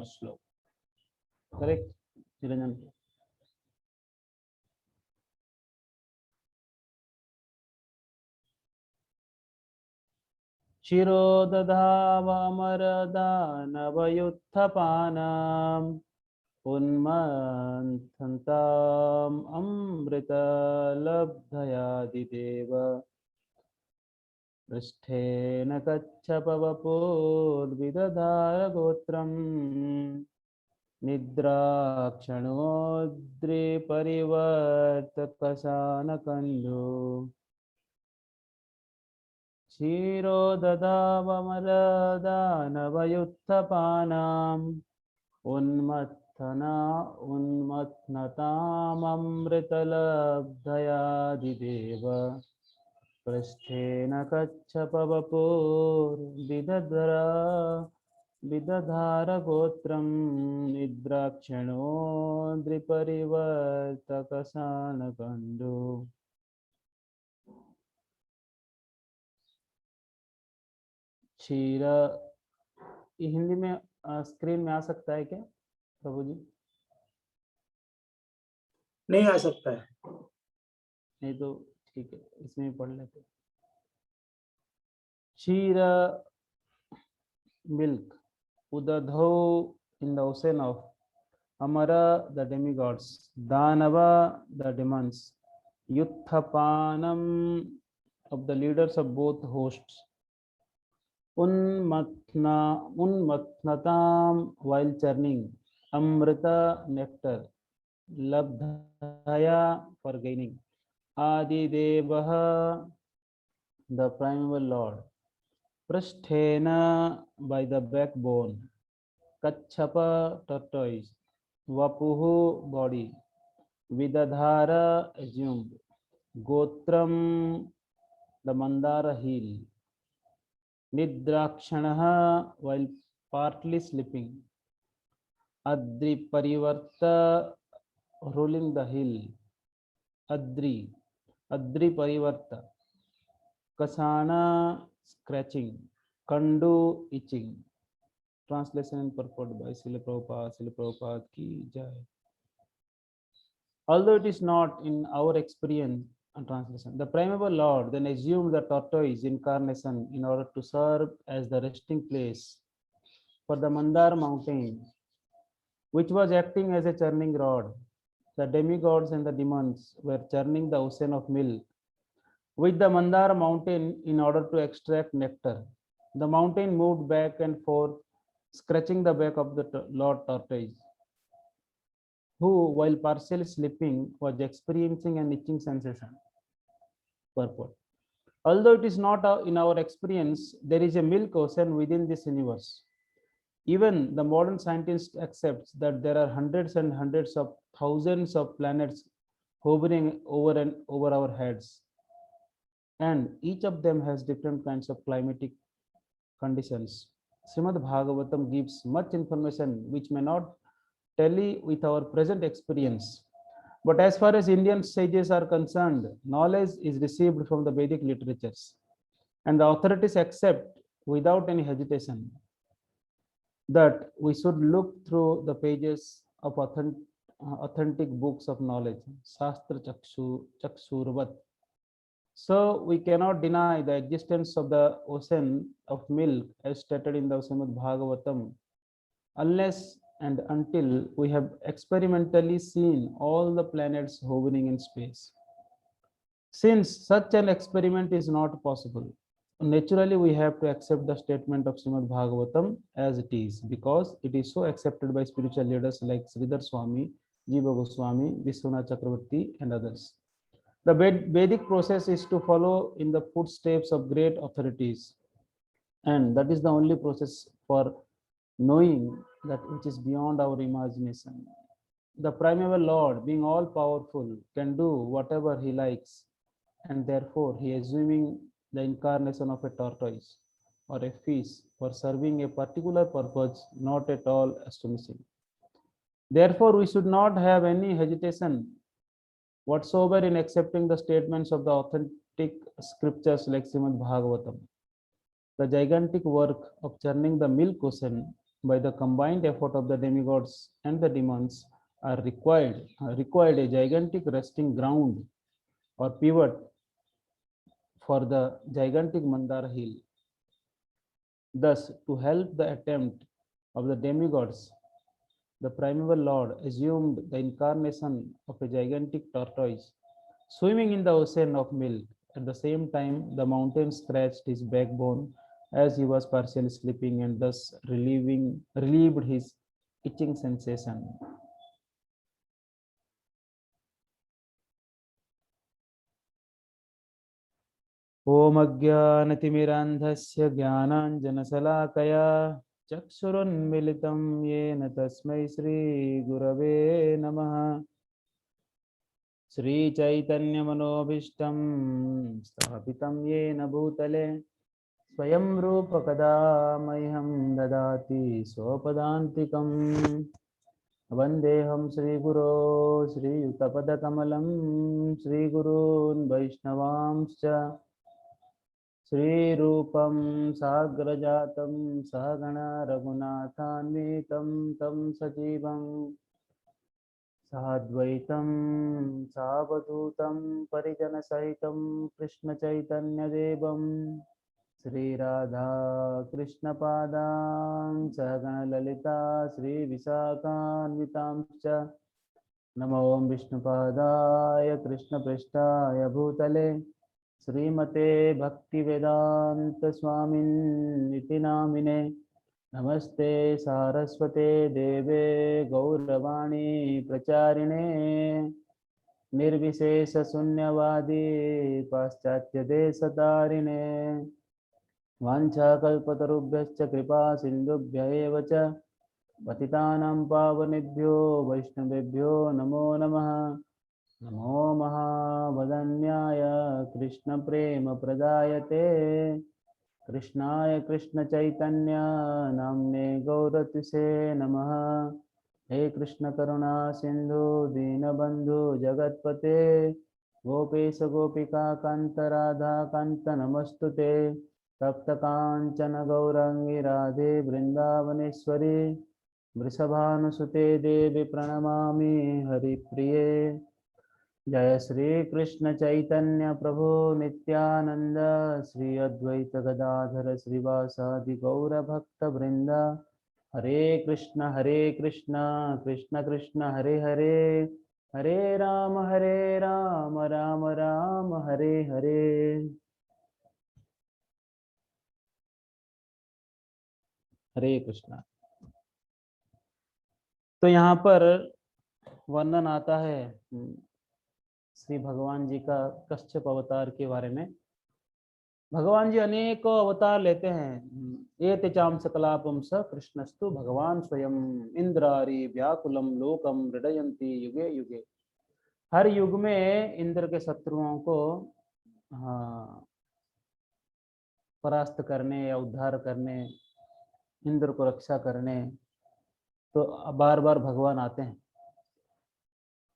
श्लोक करेक्ट निरंजन शिरोदधावमरदानवयुत्थपानाम् उन्मन्थन्ताम् अमृतलब्धयादिदेव पृष्ठेन कच्छपवपुर्विदधार गोत्रम् निद्राक्षणोद्रिपरिवर्तकशानकन्धु क्षीरोदधावमरदानवयुत्थपानाम् उन्मत्थनाममृतलब्धयादिदेव पृष्ठेन कच्छपवपुर्विदधार गोत्रम् निद्राक्षणोद्रिपरिवर्तकशानकन्धु क्षीर ये हिंदी में स्क्रीन में आ सकता है क्या प्रभु जी? नहीं आ सकता है। नहीं तो ठीक है, इसमें पढ़ लेते। क्षीर milk udadhau in the ocean of Amara the demigods, Danava the demons, Yutthapanam of the leaders of both hosts, Unmatnatam while churning, Amrita nectar, Labdhaya for gaining, Adidevaha the primeval Lord, Prasthena by the backbone, Kachapa tortoise, Vapuhu body, Vidadhara assumed, Gotram the Mandara heel, Nidrakshanaha while partly sleeping, Adri Parivarta rolling the hill, Adri Parivarta, Kasana scratching, Kandu itching. Translation and purport by Srila Prabhupada ki jai. Although it is not in our experience, translation, the primeval Lord then assumed the tortoise incarnation in order to serve as the resting place for the Mandar mountain, which was acting as a churning rod. The demigods and the demons were churning the ocean of milk with the Mandar mountain in order to extract nectar. The mountain moved back and forth, scratching the back of the Lord tortoise, who, while partially sleeping, was experiencing an itching sensation. Purport. Although it is not in our experience, there is a milk ocean within this universe. Even the modern scientist accepts that there are hundreds and hundreds of thousands of planets hovering over our heads, and each of them has different kinds of climatic conditions. Srimad Bhagavatam gives much information which may not tally with our present experience. But as far as Indian sages are concerned, knowledge is received from the Vedic literatures, and the authorities accept without any hesitation that we should look through the pages of authentic books of knowledge, Shastra Chakshurvat. So we cannot deny the existence of the ocean of milk as stated in the Srimad Bhagavatam, unless and until we have experimentally seen all the planets hovering in space. Since such an experiment is not possible, naturally we have to accept the statement of Srimad Bhagavatam as it is, because it is so accepted by spiritual leaders like Sridhar Swami, Jiva Goswami, Vishwanath Chakravarti, and others. The Vedic process is to follow in the footsteps of great authorities, and that is the only process for knowing that which is beyond our imagination. The primeval Lord, being all powerful, can do whatever he likes, and therefore he is assuming the incarnation of a tortoise or a fish for serving a particular purpose not at all astonishing. Therefore, we should not have any hesitation whatsoever in accepting the statements of the authentic scriptures like Srimad Bhagavatam. The gigantic work of churning the milk ocean by the combined effort of the demigods and the demons are required a gigantic resting ground or pivot for the gigantic Mandara hill. Thus, to help the attempt of the demigods, the primeval Lord assumed the incarnation of a gigantic tortoise swimming in the ocean of milk. At the same time, the mountain scratched his backbone as he was partially sleeping and thus relieved his itching sensation. ॐ अज्ञानतिमिरान्धस्य ज्ञानाञ्जनशलाकया चक्षुरुन्मिलितं येन तस्मै श्रीगुरवे नमः। श्रीचैतन्यमनोभीष्टं स्थापितं येन भूतले स्वयं रूप कदा मह्यं ददाति स्वपदान्तिकम्। वन्देऽहं श्रीगुरो श्रीयुतपदकमलं श्रीगुरून् वैष्णवांश्च श्रीरूपं साग्रजातं सहगणा रघुनाथान्वितं तं सजीवं साद्वैतं सावधूतं परिजनसहितं कृष्णचैतन्यदेवं श्रीराधा कृष्णपादां सहगणललिता श्रीविशाखान्वितांश्च नमो विष्णुपादाय कृष्णपृष्ठाय भूतले श्रीमते भक्तिवेदांत स्वामिन्निति नामिने नमस्ते सारस्वते देवे गौरवाणी प्रचारिणे निर्विशेष शून्यवादी पाश्चात्य देशतारिणे वाञ्छाकल्पतरुभ्यश्च कृपा सिन्धुभ्य एव च पतितानां पावनेभ्यो वैष्णवेभ्यो नमो नमः। नमो महावदन्याय कृष्णप्रेमप्रदायते कृष्णाय कृष्णचैतन्य नाम्ने गौरतिसे नमः। हे कृष्ण करुणा सिंधु दीनबंधु जगत्पते गोपेश गोपिका कांत राधा कांत नमस्तुते तप्त कांचन गौरांगी राधे वृंदावनेश्वरी वृषभानुसुते देवी प्रणमामि हरिप्रिये। जय श्री कृष्ण चैतन्य प्रभु नित्यानंद श्री अद्वैत गदाधर श्रीवासादि गौर भक्त वृंद हरे कृष्ण कृष्ण कृष्ण हरे हरे हरे राम राम राम हरे हरे। हरे कृष्णा। तो यहाँ पर वर्णन आता है श्री भगवान जी का कश्यप अवतार के बारे में। भगवान जी अनेकों अवतार लेते हैं। एते चाम सकलापम स कृष्णस्तु भगवान स्वयं इंद्रारी व्याकुलम लोकम हृदयंती युगे युगे। हर युग में इंद्र के शत्रुओं को परास्त करने या उद्धार करने, इंद्र को रक्षा करने तो बार बार भगवान आते हैं।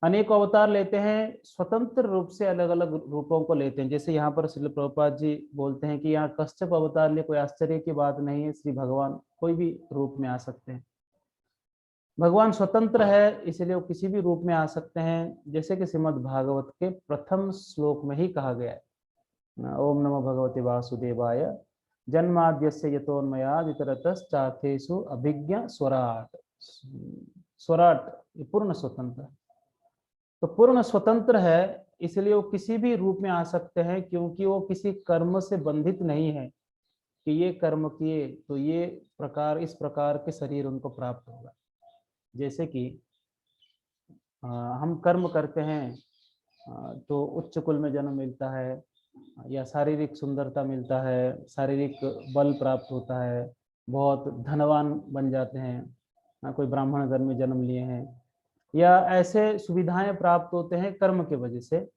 अनेक अवतार लेते हैं, स्वतंत्र रूप से अलग अलग रूपों को लेते हैं। जैसे यहाँ पर श्रील प्रभुपाद जी बोलते हैं कि यहाँ कश्यप अवतार लिए कोई आश्चर्य की बात नहीं है, श्री भगवान कोई भी रूप में आ सकते हैं। भगवान स्वतंत्र है, इसलिए वो किसी भी रूप में आ सकते हैं। जैसे कि श्रीमद् भागवत के प्रथम श्लोक में ही कहा गया है, ओम नमो भगवते वासुदेवाय जन्माद्यस्य यतोन्मयाद् इतरतश्चार्थेषु अभिज्ञ स्वराट। स्वराट पूर्ण स्वतंत्र, तो पूर्ण स्वतंत्र है, इसलिए वो किसी भी रूप में आ सकते हैं, क्योंकि वो किसी कर्म से बंधित नहीं है कि ये कर्म किए तो ये प्रकार इस प्रकार के शरीर उनको प्राप्त होगा। जैसे कि हम कर्म करते हैं तो उच्च कुल में जन्म मिलता है, या शारीरिक सुंदरता मिलता है, शारीरिक बल प्राप्त होता है, बहुत धनवान बन जाते हैं, कोई ब्राह्मण घर में जन्म लिए हैं, या ऐसे सुविधाएं प्राप्त होते हैं कर्म के वजह से,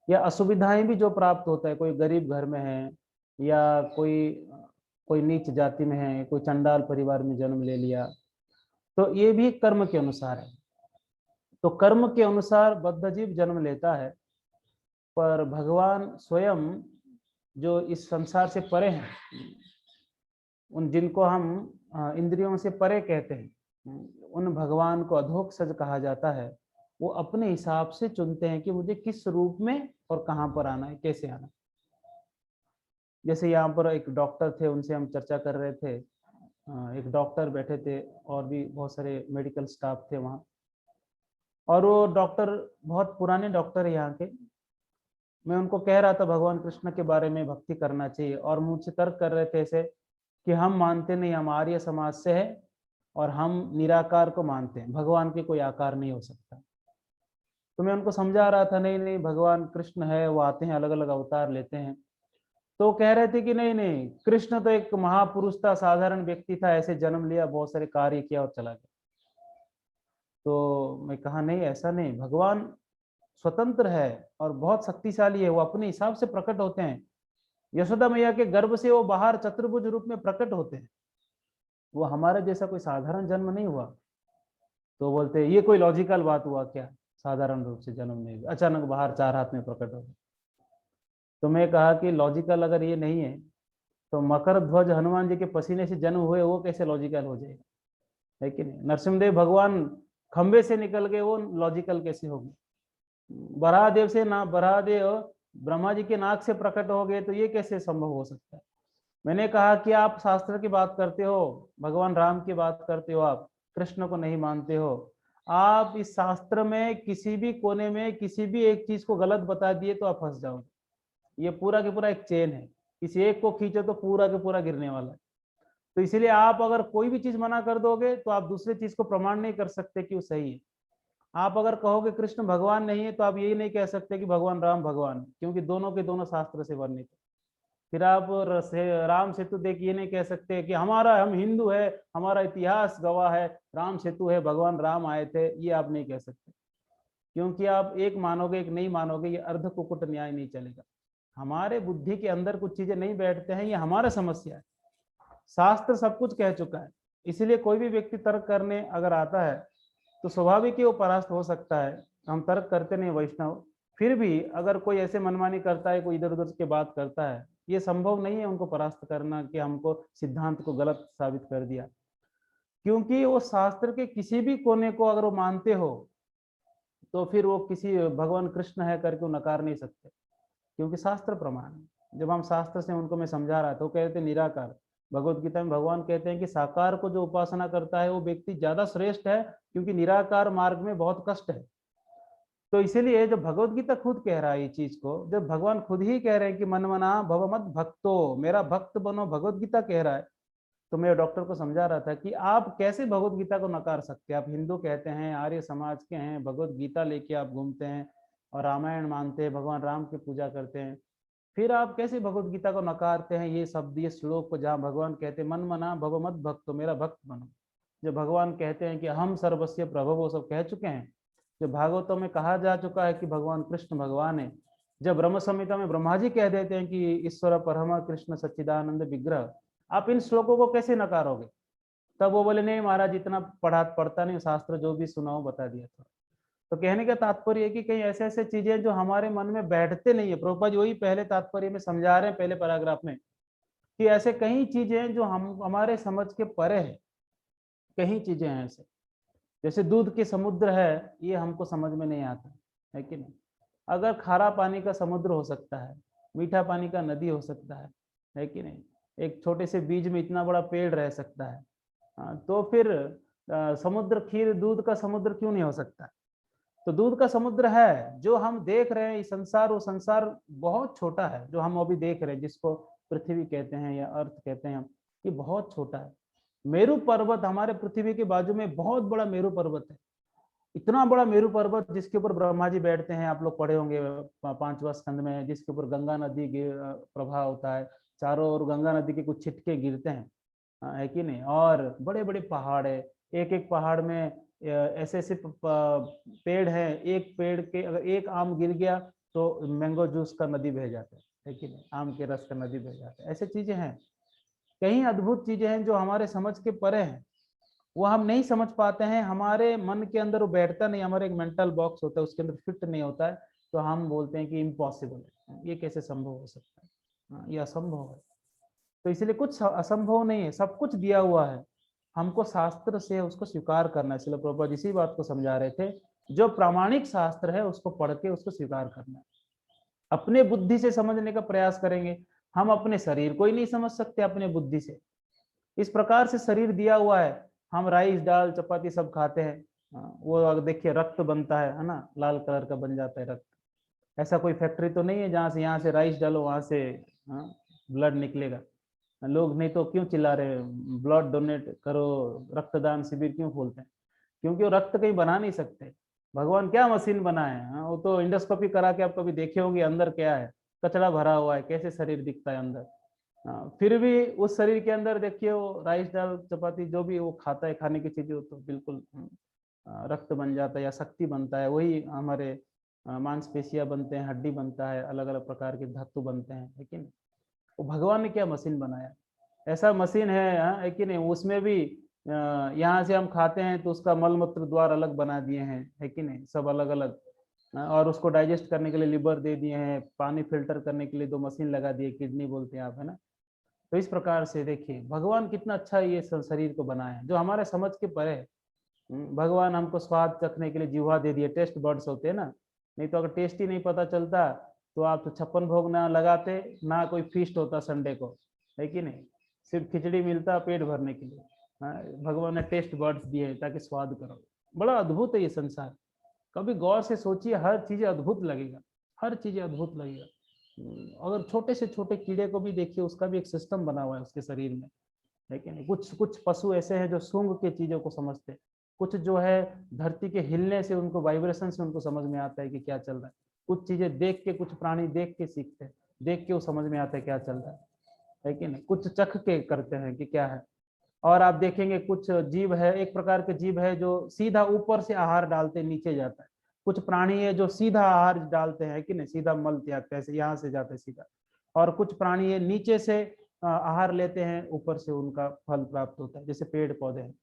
या असुविधाएं भी जो प्राप्त होता है, कोई गरीब घर में है या कोई नीच जाति में है, कोई चंडाल परिवार में जन्म ले लिया, तो ये भी कर्म के अनुसार है। तो कर्म के अनुसार बद्ध जीव जन्म लेता है, पर भगवान स्वयं जो इस संसार से परे हैं, उन जिनको हम इंद्रियों से परे कहते हैं, उन भगवान को अधोक्षज कहा जाता है। वो अपने हिसाब से चुनते हैं कि मुझे किस रूप में और कहाँ पर आना है, कैसे आना है। जैसे यहाँ पर एक डॉक्टर थे, उनसे हम चर्चा कर रहे थे। एक डॉक्टर बैठे थे और भी बहुत सारे मेडिकल स्टाफ थे वहाँ, और वो डॉक्टर बहुत पुराने डॉक्टर है यहाँ के। मैं उनको कह रहा था भगवान कृष्ण के बारे में भक्ति करना चाहिए, और मुझसे तर्क कर रहे थे ऐसे कि हम मानते नहीं, हम आर्य समाज से है और हम निराकार को मानते हैं, भगवान के कोई आकार नहीं हो सकता। तो मैं उनको समझा रहा था, नहीं नहीं, भगवान कृष्ण है, वो आते हैं, अलग अलग अवतार लेते हैं। तो कह रहे थे कि नहीं नहीं, कृष्ण तो एक महापुरुष था, साधारण व्यक्ति था, ऐसे जन्म लिया, बहुत सारे कार्य किया और चला गया। तो मैं कहा नहीं, ऐसा नहीं, भगवान स्वतंत्र है और बहुत शक्तिशाली है, वो अपने हिसाब से प्रकट होते हैं। यशोदा मैया के गर्भ से वो बाहर चतुर्भुज रूप में प्रकट होते हैं, वो हमारे जैसा कोई साधारण जन्म नहीं हुआ। तो बोलते ये कोई लॉजिकल बात हुआ क्या, साधारण रूप से जन्म नहीं हुआ, अचानक बाहर चार हाथ में प्रकट हो गए। तो मैं कहा कि लॉजिकल अगर ये नहीं है तो मकर ध्वज हनुमान जी के पसीने से जन्म हुए, वो कैसे लॉजिकल हो जाएगा, है कि नहीं। नरसिंहदेव भगवान खंबे से निकल गए, वो लॉजिकल कैसे होगी। बराहदेव से ना, बराहदेव ब्रह्मा जी के नाक से प्रकट हो गए, तो ये कैसे संभव हो सकता है। मैंने कहा कि आप शास्त्र की बात करते हो, भगवान राम की बात करते हो, आप कृष्ण को नहीं मानते हो। आप इस शास्त्र में किसी भी कोने में किसी भी एक चीज को गलत बता दिए तो आप फंस जाओगे। ये पूरा के पूरा एक चेन है, किसी एक को खींचो तो पूरा के पूरा गिरने वाला है। तो इसीलिए आप अगर कोई भी चीज मना कर दोगे तो आप दूसरे चीज को प्रमाण नहीं कर सकते कि वो सही है। आप अगर कहोगे कृष्ण भगवान नहीं है, तो आप यही नहीं कह सकते कि भगवान राम भगवान है, क्योंकि दोनों के दोनों शास्त्र से वर्णित है। फिर आप राम सेतु देख ये नहीं कह सकते कि हमारा, हम हिंदू है, हमारा इतिहास गवाह है, राम सेतु है, भगवान राम आए थे, ये आप नहीं कह सकते। क्योंकि आप एक मानोगे एक नहीं मानोगे, ये अर्ध कुकुट न्याय नहीं चलेगा। हमारे बुद्धि के अंदर कुछ चीजें नहीं बैठते हैं, ये हमारा समस्या है। शास्त्र सब कुछ कह चुका है, इसलिए कोई भी व्यक्ति तर्क करने अगर आता है तो स्वाभाविक ही वो परास्त हो सकता है। हम तर्क करते नहीं वैष्णव, फिर भी अगर कोई ऐसे मनमानी करता है, कोई इधर उधर की बात करता है, ये संभव नहीं है उनको परास्त करना कि हमको सिद्धांत को गलत साबित कर दिया। क्योंकि वो शास्त्र के किसी भी कोने को अगर वो मानते हो तो फिर वो किसी भगवान कृष्ण है करके वो नकार नहीं सकते, क्योंकि शास्त्र प्रमाण है। जब हम शास्त्र से उनको मैं समझा रहा था, वो कहते निराकार। भगवत गीता में भगवान कहते हैं कि साकार को जो उपासना करता है वो व्यक्ति ज्यादा श्रेष्ठ है, क्योंकि निराकार मार्ग में बहुत कष्ट है। तो इसीलिए जब भगवत गीता खुद कह रहा है ये चीज को, जब भगवान खुद ही कह रहे हैं कि मन मना भव मत भक्तो, मेरा भक्त बनो, भगवत गीता कह रहा है, तो मैं डॉक्टर को समझा रहा था कि आप कैसे भगवत गीता को नकार सकते हैं। आप हिंदू कहते हैं, आर्य समाज के हैं, भगवत गीता लेके आप घूमते हैं और रामायण मानते हैं, भगवान राम की पूजा करते हैं, फिर आप कैसे भगवत गीता को नकारते हैं, ये शब्द, ये श्लोक को, जहाँ भगवान कहते हैं मन मना भव मत भक्तो, मेरा भक्त बनो। जब भगवान कहते हैं कि हम सर्वस्व प्रभु, वो सब कह चुके हैं। जो भागवतों में कहा जा चुका है कि भगवान कृष्ण भगवान है। जब ब्रह्म संहिता में ब्रह्मा जी कह देते हैं कि ईश्वर परम कृष्ण सच्चिदानंद विग्रह, आप इन श्लोकों को कैसे नकारोगे। तब वो बोले नहीं महाराज, इतना पढ़ता नहीं, शास्त्र जो भी सुनाओ बता दिया था। तो कहने का तात्पर्य है कि कई ऐसे ऐसे चीजें जो हमारे मन में बैठते नहीं है, प्रभुपाद वही पहले तात्पर्य में समझा रहे हैं, पहले पैराग्राफ में, कि ऐसे कई चीजें जो हम हमारे समझ के परे है। कई चीजें हैं ऐसे, जैसे दूध के समुद्र है, ये हमको समझ में नहीं आता है कि नहीं। अगर खारा पानी का समुद्र हो सकता है, मीठा पानी का नदी हो सकता है कि नहीं, एक छोटे से बीज में इतना बड़ा पेड़ रह सकता है, तो फिर समुद्र, खीर दूध का समुद्र क्यों नहीं हो सकता। तो दूध का समुद्र है जो हम देख रहे हैं, ये संसार, वो संसार बहुत छोटा है जो हम अभी देख रहे हैं, जिसको पृथ्वी कहते हैं या अर्थ कहते हैं, ये बहुत छोटा है। मेरू पर्वत हमारे पृथ्वी के बाजू में बहुत बड़ा मेरू पर्वत है, इतना बड़ा मेरू पर्वत जिसके ऊपर ब्रह्मा जी बैठते हैं, आप लोग पढ़े होंगे 5वां स्कंद में, जिसके ऊपर गंगा नदी प्रभाव होता है, चारों ओर गंगा नदी के कुछ छिटके गिरते हैं, है कि नहीं। और बड़े बड़े पहाड़ है, एक एक पहाड़ में ऐसे ऐसे पेड़ है, एक पेड़ के अगर एक आम गिर गया तो मैंगो जूस का नदी बह जाता है कि नहीं, आम के रस का नदी बह जाता है। ऐसे चीजें हैं, कई अद्भुत चीजें हैं जो हमारे समझ के परे हैं, वो हम नहीं समझ पाते हैं, हमारे मन के अंदर वो बैठता नहीं, हमारे एक मेंटल बॉक्स होता है उसके अंदर फिट नहीं होता है, तो हम बोलते हैं कि इम्पॉसिबल है, ये कैसे संभव हो सकता है, ये असंभव है। तो इसलिए कुछ असंभव नहीं है, सब कुछ दिया हुआ है। हमको शास्त्र से उसको स्वीकार करना है। श्रील प्रभुपाद इसी बात को समझा रहे थे, जो प्रामाणिक शास्त्र है उसको पढ़ के उसको स्वीकार करना है। अपने बुद्धि से समझने का प्रयास करेंगे, हम अपने शरीर को ही नहीं समझ सकते अपने बुद्धि से। इस प्रकार से शरीर दिया हुआ है, हम राइस दाल चपाती सब खाते हैं, वो अगर देखिए रक्त बनता है ना, लाल कलर का बन जाता है रक्त। ऐसा कोई फैक्ट्री तो नहीं है जहाँ से यहाँ से राइस डालो वहां से ब्लड निकलेगा। लोग नहीं तो क्यों चिल्ला रहे ब्लड डोनेट करो, रक्तदान शिविर क्यों खोलते हैं? क्योंकि वो रक्त कहीं बना नहीं सकते। भगवान क्या मशीन बनाए हैं? वो तो इंडोस्कोपी करा के आप कभी देखे होंगे अंदर क्या है, कचरा भरा हुआ है, कैसे शरीर दिखता है अंदर। फिर भी उस शरीर के अंदर देखिए वो राइस दाल चपाती जो भी वो खाता है, खाने की चीजें, तो बिल्कुल रक्त बन जाता है या शक्ति बनता है। वही हमारे मांसपेशियां बनते हैं, हड्डी बनता है, अलग अलग प्रकार के धातु बनते हैं। लेकिन वो भगवान ने क्या मशीन बनाया, ऐसा मशीन है कि नहीं? उसमें भी यहाँ से हम खाते हैं तो उसका मल मूत्र द्वार अलग बना दिए हैं, है कि नहीं? सब अलग अलग। और उसको डाइजेस्ट करने के लिए लिवर दे दिए हैं, पानी फिल्टर करने के लिए 2 मशीन लगा दिए, किडनी बोलते हैं आप, है ना? तो इस प्रकार से देखिए भगवान कितना अच्छा ये शरीर को बनाया जो हमारे समझ के परे है। भगवान हमको स्वाद चखने के लिए जीवा दे दिए, टेस्ट बर्ड्स होते हैं ना। नहीं तो अगर टेस्ट ही नहीं पता चलता तो आप तो 56 भोग ना लगाते, ना कोई फीस्ट होता संडे को, है कि नहीं? सिर्फ खिचड़ी मिलता पेट भरने के लिए। भगवान ने टेस्ट बर्ड्स दिए ताकि स्वाद करो। बड़ा अद्भुत है ये संसार, कभी गौर से सोचिए, हर चीज अद्भुत लगेगा, हर चीज अद्भुत लगेगा। अगर छोटे से छोटे कीड़े को भी देखिए, उसका भी एक सिस्टम बना हुआ है उसके शरीर में, है कि नहीं? कुछ कुछ पशु ऐसे हैं जो सूंघ के चीजों को समझते हैं, कुछ जो है धरती के हिलने से उनको, वाइब्रेशन से उनको समझ में आता है कि क्या चल रहा है। कुछ चीजें देख के, कुछ प्राणी देख के सीखते हैं, देख के वो समझ में आता है क्या चल रहा है कि नहीं? कुछ चख के करते हैं कि क्या है। और आप देखेंगे कुछ जीव है, एक प्रकार के जीव है जो सीधा ऊपर से आहार डालते नीचे जाता है। कुछ प्राणी है जो सीधा आहार डालते हैं कि नहीं, सीधा मल त्याग कैसे यहाँ से जाते हैं सीधा। और कुछ प्राणी है नीचे से आहार लेते हैं, ऊपर से उनका फल प्राप्त होता है, जैसे पेड़ पौधे हैं।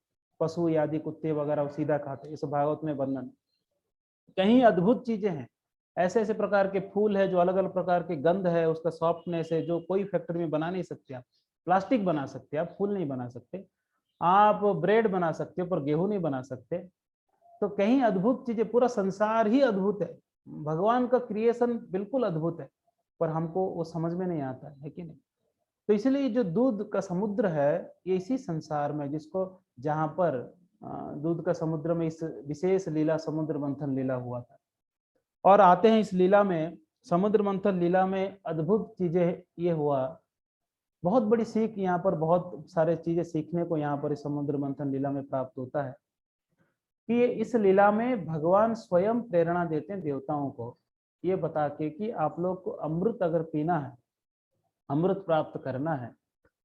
पशु आदि कुत्ते वगैरह सीधा खाते हैं, इस भागवत में वर्णन। कहीं अद्भुत चीजें हैं, ऐसे ऐसे प्रकार के फूल है जो अलग अलग प्रकार के गंध है, उसका सॉफ्टनेस है जो कोई फैक्ट्री में बना नहीं सकते आप। प्लास्टिक बना सकते आप, फूल नहीं बना सकते। आप ब्रेड बना सकते हो पर गेहूं नहीं बना सकते। तो कहीं अद्भुत चीजें, पूरा संसार ही अद्भुत है, भगवान का क्रिएशन बिल्कुल अद्भुत है, पर हमको वो समझ में नहीं आता है कि नहीं? तो इसलिए जो दूध का समुद्र है, ये इसी संसार में, जिसको जहां पर दूध का समुद्र में इस विशेष लीला समुद्र मंथन लीला हुआ था। और आते हैं इस लीला में, समुद्र मंथन लीला में अद्भुत चीजें ये हुआ, बहुत बड़ी सीख यहाँ पर, बहुत सारे चीजें सीखने को यहाँ पर इस समुद्र मंथन लीला में प्राप्त होता है कि इस लीला में भगवान स्वयं प्रेरणा देते हैं देवताओं को, ये बता के कि आप लोग को अमृत अगर पीना है, अमृत प्राप्त करना है,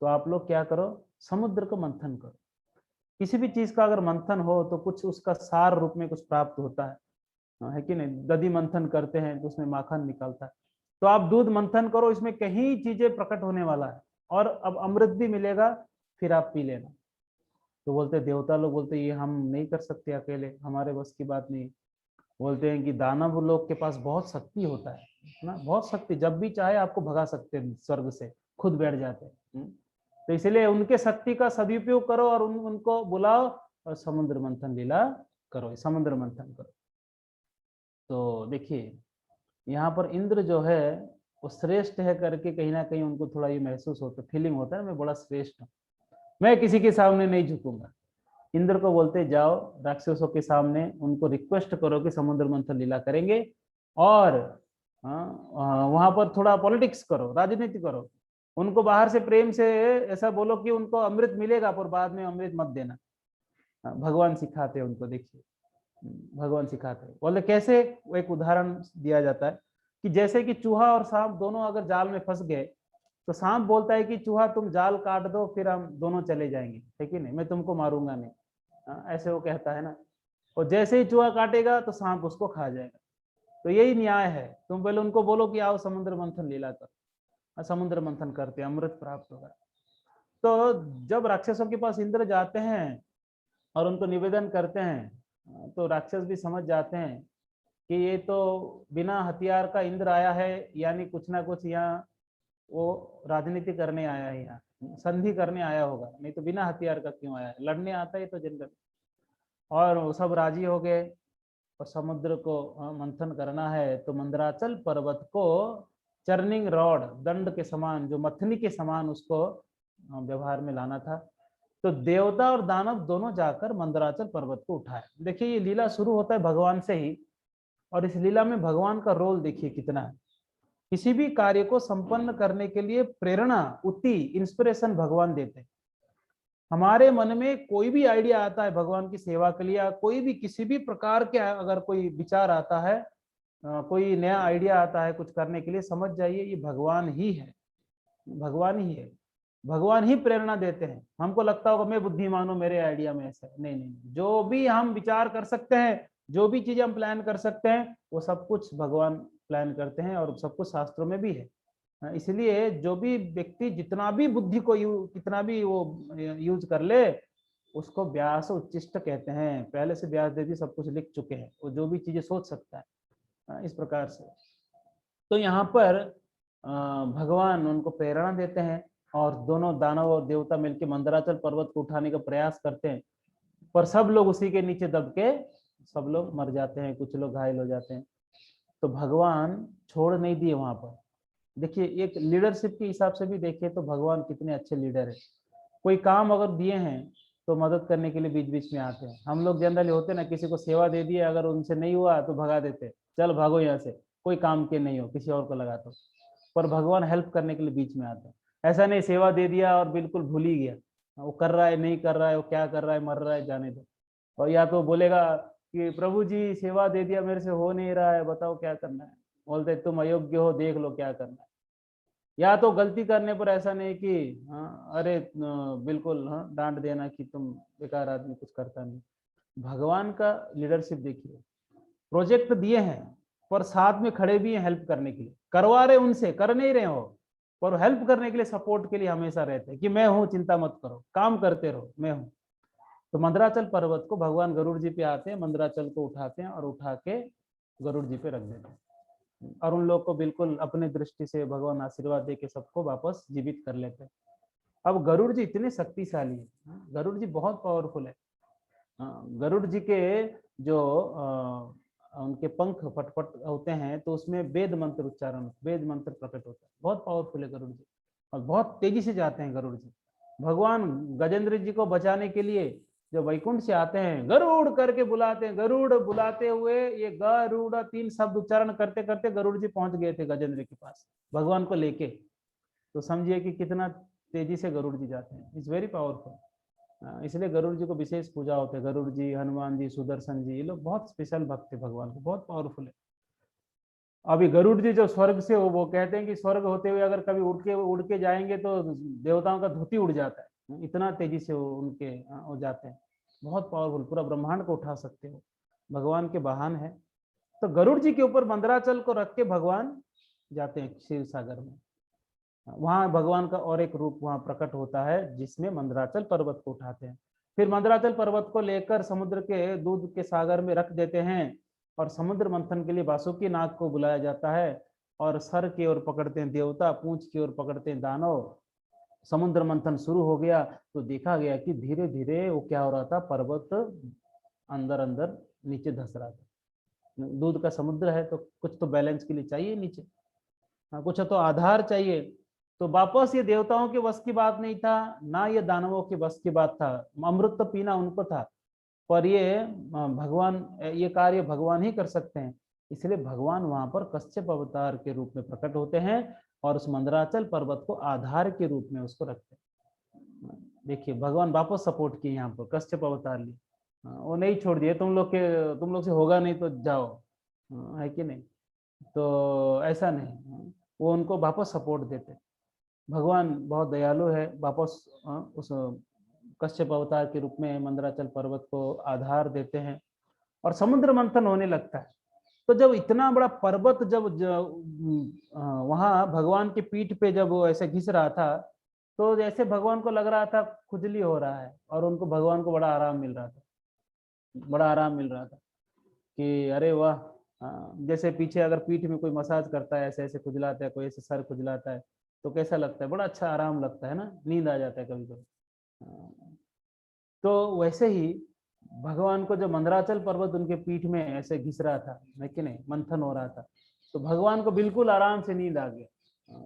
तो आप लोग क्या करो, समुद्र को मंथन करो। किसी भी चीज का अगर मंथन हो तो कुछ उसका सार रूप में कुछ प्राप्त होता है कि नहीं? दधि मंथन करते हैं तो उसमें माखन निकलता है। तो आप दूध मंथन करो, इसमें कई चीजें प्रकट होने वाला है, और अब अमृत भी मिलेगा, फिर आप पी लेना। तो बोलते देवता लोग बोलते ये हम नहीं कर सकते अकेले, हमारे बस की बात नहीं। बोलते हैं कि दानव लोग के पास बहुत शक्ति होता है ना, बहुत शक्ति, जब भी चाहे आपको भगा सकते हैं स्वर्ग से, खुद बैठ जाते हैं। तो इसलिए उनके शक्ति का सदुपयोग करो और उनको बुलाओ और समुद्र मंथन लीला करो, समुद्र मंथन करो। तो देखिए यहाँ पर इंद्र जो है वो श्रेष्ठ है करके कहीं ना कहीं उनको थोड़ा ये महसूस होता, फीलिंग होता है मैं बड़ा श्रेष्ठ हूँ, मैं किसी के सामने नहीं झुकूंगा। इंद्र को बोलते जाओ राक्षसों के सामने उनको रिक्वेस्ट करो कि समुद्र मंथन लीला करेंगे, और वहां पर थोड़ा पॉलिटिक्स करो, राजनीति करो, उनको बाहर से प्रेम से ऐसा बोलो कि उनको अमृत मिलेगा पर बाद में अमृत मत देना। भगवान सिखाते हैं उनको, देखिए भगवान सिखाते हैं, बोले कैसे? एक उदाहरण दिया जाता है कि जैसे कि चूहा और सांप दोनों अगर जाल में फंस गए, तो सांप बोलता है कि चूहा तुम जाल काट दो फिर हम दोनों चले जाएंगे, ठीक है नहीं, मैं तुमको मारूंगा नहीं, ऐसे वो कहता है ना। और जैसे ही चूहा काटेगा तो सांप उसको खा जाएगा। तो यही न्याय है, तुम पहले उनको बोलो कि आओ समुद्र मंथन लीला कर, समुद्र मंथन करते अमृत प्राप्त होगा। तो जब राक्षसों के पास इंद्र जाते हैं और उनको निवेदन करते हैं, तो राक्षस भी समझ जाते हैं कि ये तो बिना हथियार का इंद्र आया है, यानी कुछ ना कुछ यहाँ वो राजनीति करने आया है यहाँ, संधि करने आया होगा, नहीं तो बिना हथियार का क्यों आया है, लड़ने आता है तो जनरल। और वो सब राजी हो गए और समुद्र को मंथन करना है तो मंदराचल पर्वत को चर्निंग रॉड, दंड के समान, जो मथनी के समान उसको व्यवहार में लाना था। तो देवता और दानव दोनों जाकर मंदराचल पर्वत को उठाए। देखिए ये लीला शुरू होता है भगवान से ही, और इस लीला में भगवान का रोल देखिए कितना है। किसी भी कार्य को संपन्न करने के लिए प्रेरणा, उति, इंस्पिरेशन भगवान देते हैं। हमारे मन में कोई भी आइडिया आता है भगवान की सेवा के लिए, कोई भी किसी भी प्रकार के अगर कोई विचार आता है, कोई नया आइडिया आता है कुछ करने के लिए, समझ जाइए ये भगवान ही है, भगवान ही है। भगवान ही प्रेरणा देते हैं। हमको लगता होगा मैं बुद्धिमान हूं, मेरे आइडिया में ऐसा है, नहीं नहीं, जो भी हम विचार कर सकते हैं, जो भी चीजें हम प्लान कर सकते हैं, वो सब कुछ भगवान प्लान करते हैं, और सब कुछ शास्त्रों में भी है। इसलिए जो भी व्यक्ति जितना भी बुद्धि को कितना भी वो यूज कर ले, उसको व्यास उच्चिष्ट कहते हैं। पहले से व्यास देव जी सब कुछ लिख चुके हैं, वो जो भी चीजें सोच सकता है इस प्रकार से। तो यहाँ पर भगवान उनको प्रेरणा देते हैं, और दोनों दानव और देवता मिलकर मंदराचल पर्वत को उठाने का प्रयास करते हैं, पर सब लोग उसी के नीचे दब के सब लोग मर जाते हैं, कुछ लोग घायल हो जाते हैं। तो भगवान छोड़ नहीं दिए वहां पर। देखिए एक लीडरशिप के हिसाब से भी देखिए तो भगवान कितने अच्छे लीडर है। कोई काम अगर दिए हैं तो मदद करने के लिए बीच बीच में आते हैं। हम लोग जनरली होते ना, किसी को सेवा दे दिए, अगर उनसे नहीं हुआ तो भगा देते, चल भागो यहाँ से, कोई काम के नहीं हो, किसी और को लगा दो। पर भगवान हेल्प करने के लिए बीच में आते हैं। ऐसा नहीं सेवा दे दिया और बिल्कुल भूल ही गया, वो कर रहा है नहीं कर रहा है, वो क्या कर रहा है, मर रहा है, जाने दो। और या तो बोलेगा कि प्रभु जी सेवा दे दिया, मेरे से हो नहीं रहा है, बताओ क्या करना है। बोलते तुम अयोग्य हो, देख लो क्या करना है। या तो गलती करने पर ऐसा नहीं कि हाँ अरे बिल्कुल हाँ डांट देना कि तुम बेकार आदमी, कुछ करता नहीं। भगवान का लीडरशिप देखिए, प्रोजेक्ट दिए हैं पर साथ में खड़े भी हैं हेल्प करने के लिए, करवा रहे उनसे, कर नहीं रहे हो, पर हेल्प करने के लिए, सपोर्ट के लिए हमेशा रहते हैं कि मैं हूं, चिंता मत करो, काम करते रहो, मैं हूं। तो मंदराचल पर्वत को भगवान गरुड़ जी पे आते हैं, मंदराचल को उठाते हैं और उठा के गरुड़ जी पे रख देते हैं, और उन लोग को बिल्कुल अपने दृष्टि से भगवान आशीर्वाद दे के सबको वापस जीवित कर लेते हैं। अब गरुड़ जी इतने शक्तिशाली है, गरुड़ जी बहुत पावरफुल है। गरुड़ जी के जो उनके पंख फटफट होते हैं तो उसमें वेद मंत्र उच्चारण, वेद मंत्र प्रकट होता है। बहुत पावरफुल है गरुड़ जी, और बहुत तेजी से जाते हैं गरुड़ जी। भगवान गजेंद्र जी को बचाने के लिए जब वैकुंठ से आते हैं, गरुड़ करके बुलाते हैं, गरुड़ बुलाते हुए ये गरुड़ 3 शब्द उच्चारण करते करते गरुड़ जी पहुंच गए थे गजेंद्र के पास भगवान को लेके। तो समझिए कि कितना तेजी से गरुड़ जी जाते हैं, इट्स वेरी पावरफुल। इसलिए गरुड़ जी को विशेष पूजा होते हैं। गरुड़ जी, हनुमान जी, सुदर्शन जी, ये लोग बहुत स्पेशल भक्त है भगवान को, बहुत पावरफुल है। अभी गरुड़ जी जो स्वर्ग से वो कहते हैं कि स्वर्ग होते हुए अगर कभी उड़ के जाएंगे तो देवताओं का धोती उड़ जाता है, इतना तेजी से वो उनके हो जाते हैं। बहुत पावरफुल, पूरा ब्रह्मांड को उठा सकते हो, भगवान के वाहन है। तो गरुड़ जी के ऊपर मंदराचल को रख के भगवान जाते हैं क्षीर सागर में। वहां भगवान का और एक रूप वहां प्रकट होता है जिसमें मंदराचल पर्वत को उठाते हैं। फिर मंदराचल पर्वत को लेकर समुद्र के दूध के सागर में रख देते हैं, और समुद्र मंथन के लिए वासुकी नाग को बुलाया जाता है, और सर की ओर पकड़ते हैं देवता, पूंछ की ओर पकड़ते हैं दानव। समुद्र मंथन शुरू हो गया तो देखा गया कि धीरे धीरे वो क्या हो रहा था, पर्वत अंदर अंदर नीचे धस रहा था। दूध का समुद्र है तो कुछ तो बैलेंस के लिए चाहिए नीचे, कुछ तो आधार चाहिए। तो वापस ये देवताओं के बस की बात नहीं था, ना ये दानवों के बस की बात था। अमृत तो पीना उनको था, पर ये भगवान, ये कार्य भगवान ही कर सकते हैं। इसलिए भगवान वहां पर कश्यप अवतार के रूप में प्रकट होते हैं, और उस मंदराचल पर्वत को आधार के रूप में उसको रखते हैं। देखिए भगवान वापस सपोर्ट किए यहाँ पर, कश्यप अवतार लिए, वो नहीं छोड़ दिए तुम लोग से होगा नहीं तो जाओ, है कि नहीं। तो ऐसा नहीं, वो उनको वापस सपोर्ट देते। भगवान बहुत दयालु है, वापस उस कश्यप अवतार के रूप में मंदराचल पर्वत को आधार देते हैं, और समुद्र मंथन होने लगता है। तो जब इतना बड़ा पर्वत जब वहां भगवान की पीठ पे जब वो ऐसे घिस रहा था, तो जैसे भगवान को लग रहा था खुजली हो रहा है, और उनको भगवान को बड़ा आराम मिल रहा था, बड़ा आराम मिल रहा था कि अरे वाह। जैसे पीछे अगर पीठ में कोई मसाज करता है, ऐसे ऐसे खुजलाता है, कोई ऐसे सर खुजलाता है, तो कैसा लगता है, बड़ा अच्छा आराम लगता है ना, नींद आ जाता है कभी कभी। तो वैसे ही भगवान को जब मंदराचल पर्वत उनके पीठ में ऐसे घिस रहा था, है कि नहीं, मंथन हो रहा था, तो भगवान को बिल्कुल आराम से नींद आ गया।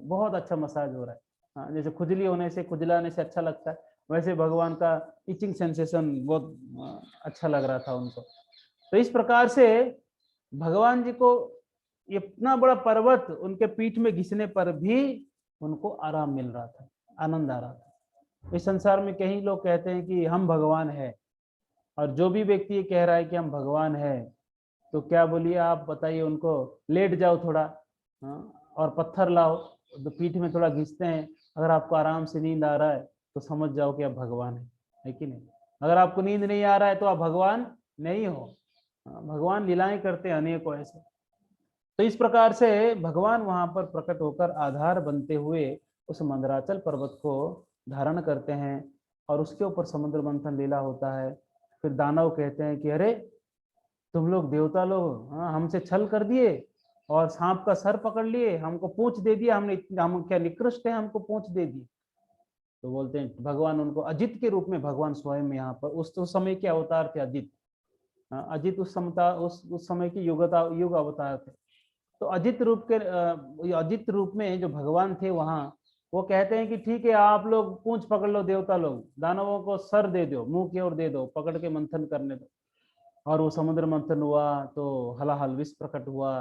बहुत अच्छा मसाज हो रहा है। जैसे खुजली होने से, खुजलाने से अच्छा लगता है, वैसे भगवान का इचिंग सेंसेशन बहुत अच्छा लग रहा था उनको। तो इस प्रकार से भगवान जी को इतना बड़ा पर्वत उनके पीठ में घिसने पर भी उनको आराम मिल रहा था, आनंद आ रहा था। इस संसार में कई लोग कहते हैं कि हम भगवान है, और जो भी व्यक्ति ये कह रहा है कि हम भगवान है, तो क्या बोलिए आप बताइए उनको, लेट जाओ थोड़ा, और पत्थर लाओ, तो पीठ में थोड़ा घिसते हैं, अगर आपको आराम से नींद आ रहा है तो समझ जाओ कि आप भगवान है कि नहीं। अगर आपको नींद नहीं आ रहा है तो आप भगवान नहीं हो। भगवान लीलाएं करते हैं अनेकों ऐसे। तो इस प्रकार से भगवान वहां पर प्रकट होकर आधार बनते हुए उस मंदराचल पर्वत को धारण करते हैं, और उसके ऊपर समुद्र मंथन लीला होता है। फिर दानव कहते हैं कि अरे तुम लोग देवता लोग, हमसे छल कर दिए और सांप का सर पकड़ लिए, हमको पूंछ दे दिया, हम क्या निकृष्ट है, हमको पूंछ दे दी। तो बोलते हैं भगवान उनको अजित के रूप में, भगवान स्वयं यहाँ पर उस समय के अवतार थे अजित। अजित उस समय के युग अवतार थे। तो अजित रूप में जो भगवान थे वहां, वो कहते हैं कि ठीक है, आप लोग पूंछ पकड़ लो, देवता लोग, दानवों को सर दे दो, मुंह की ओर दे दो, पकड़ के मंथन करने दो। और वो समुद्र मंथन हुआ तो हलाहल विष प्रकट हुआ,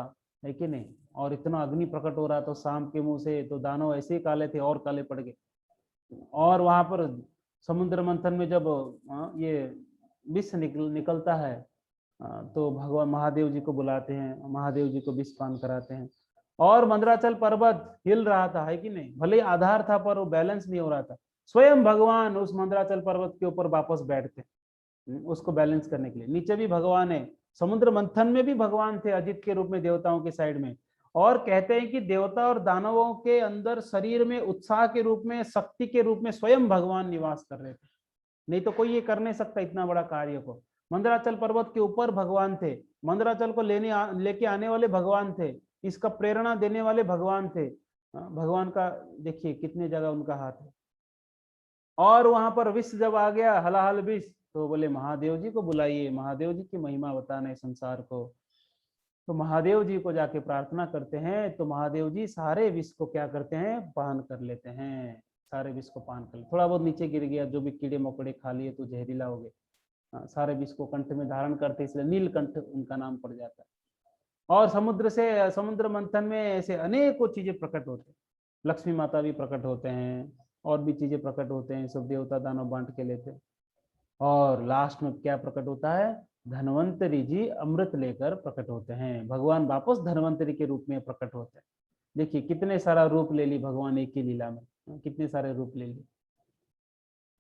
है कि नहीं, और इतना अग्नि प्रकट हो रहा, तो शाम के मुंह से तो दानव ऐसे ही काले थे और काले पड़ गए। और वहां पर समुद्र मंथन में जब ये विष निकलता है, तो भगवान महादेव जी को बुलाते हैं, महादेव जी को विष पान कराते हैं। और मंदराचल पर्वत हिल रहा था, है कि नहीं, भले ही आधार था पर वो बैलेंस नहीं हो रहा था। स्वयं भगवान उस मंदराचल पर्वत के ऊपर वापस बैठते उसको बैलेंस करने के लिए। नीचे भी भगवान है, समुद्र मंथन में भी भगवान थे अजित के रूप में देवताओं के साइड में। और कहते हैं कि देवता और दानवों के अंदर शरीर में उत्साह के रूप में, शक्ति के रूप में स्वयं भगवान निवास कर रहे थे। नहीं तो कोई ये कर नहीं सकता इतना बड़ा कार्य को। मंदराचल पर्वत के ऊपर भगवान थे, मंदराचल को लेके आने वाले भगवान थे, इसका प्रेरणा देने वाले भगवान थे। भगवान का देखिए कितने जगह उनका हाथ है। और वहां पर विष जब आ गया, हलाहल विष, तो बोले महादेव जी को बुलाइए, महादेव जी की महिमा बताने संसार को। तो महादेव जी को जाके प्रार्थना करते हैं, तो महादेव जी सारे विष को क्या करते हैं, पान कर लेते हैं। सारे विष को पान कर, थोड़ा बहुत नीचे गिर गया, जो भी कीड़े मकोड़े खा लिए तो जहरीला हो गए। सारे विष को कंठ में धारण करते, इसलिए नीलकंठ उनका नाम पड़ जाता है। और समुद्र मंथन में ऐसे अनेकों चीजें प्रकट होते हैं, लक्ष्मी माता भी प्रकट होते हैं, और भी चीजें प्रकट होते हैं, सब देवता दानव बांट के लेते हैं। और लास्ट में क्या प्रकट होता है, धन्वंतरी जी अमृत लेकर प्रकट होते हैं। भगवान वापस धन्वंतरी के रूप में प्रकट होते हैं। देखिए कितने सारा रूप ले ली भगवान एक ही लीला में, कितने सारे रूप ले लिए।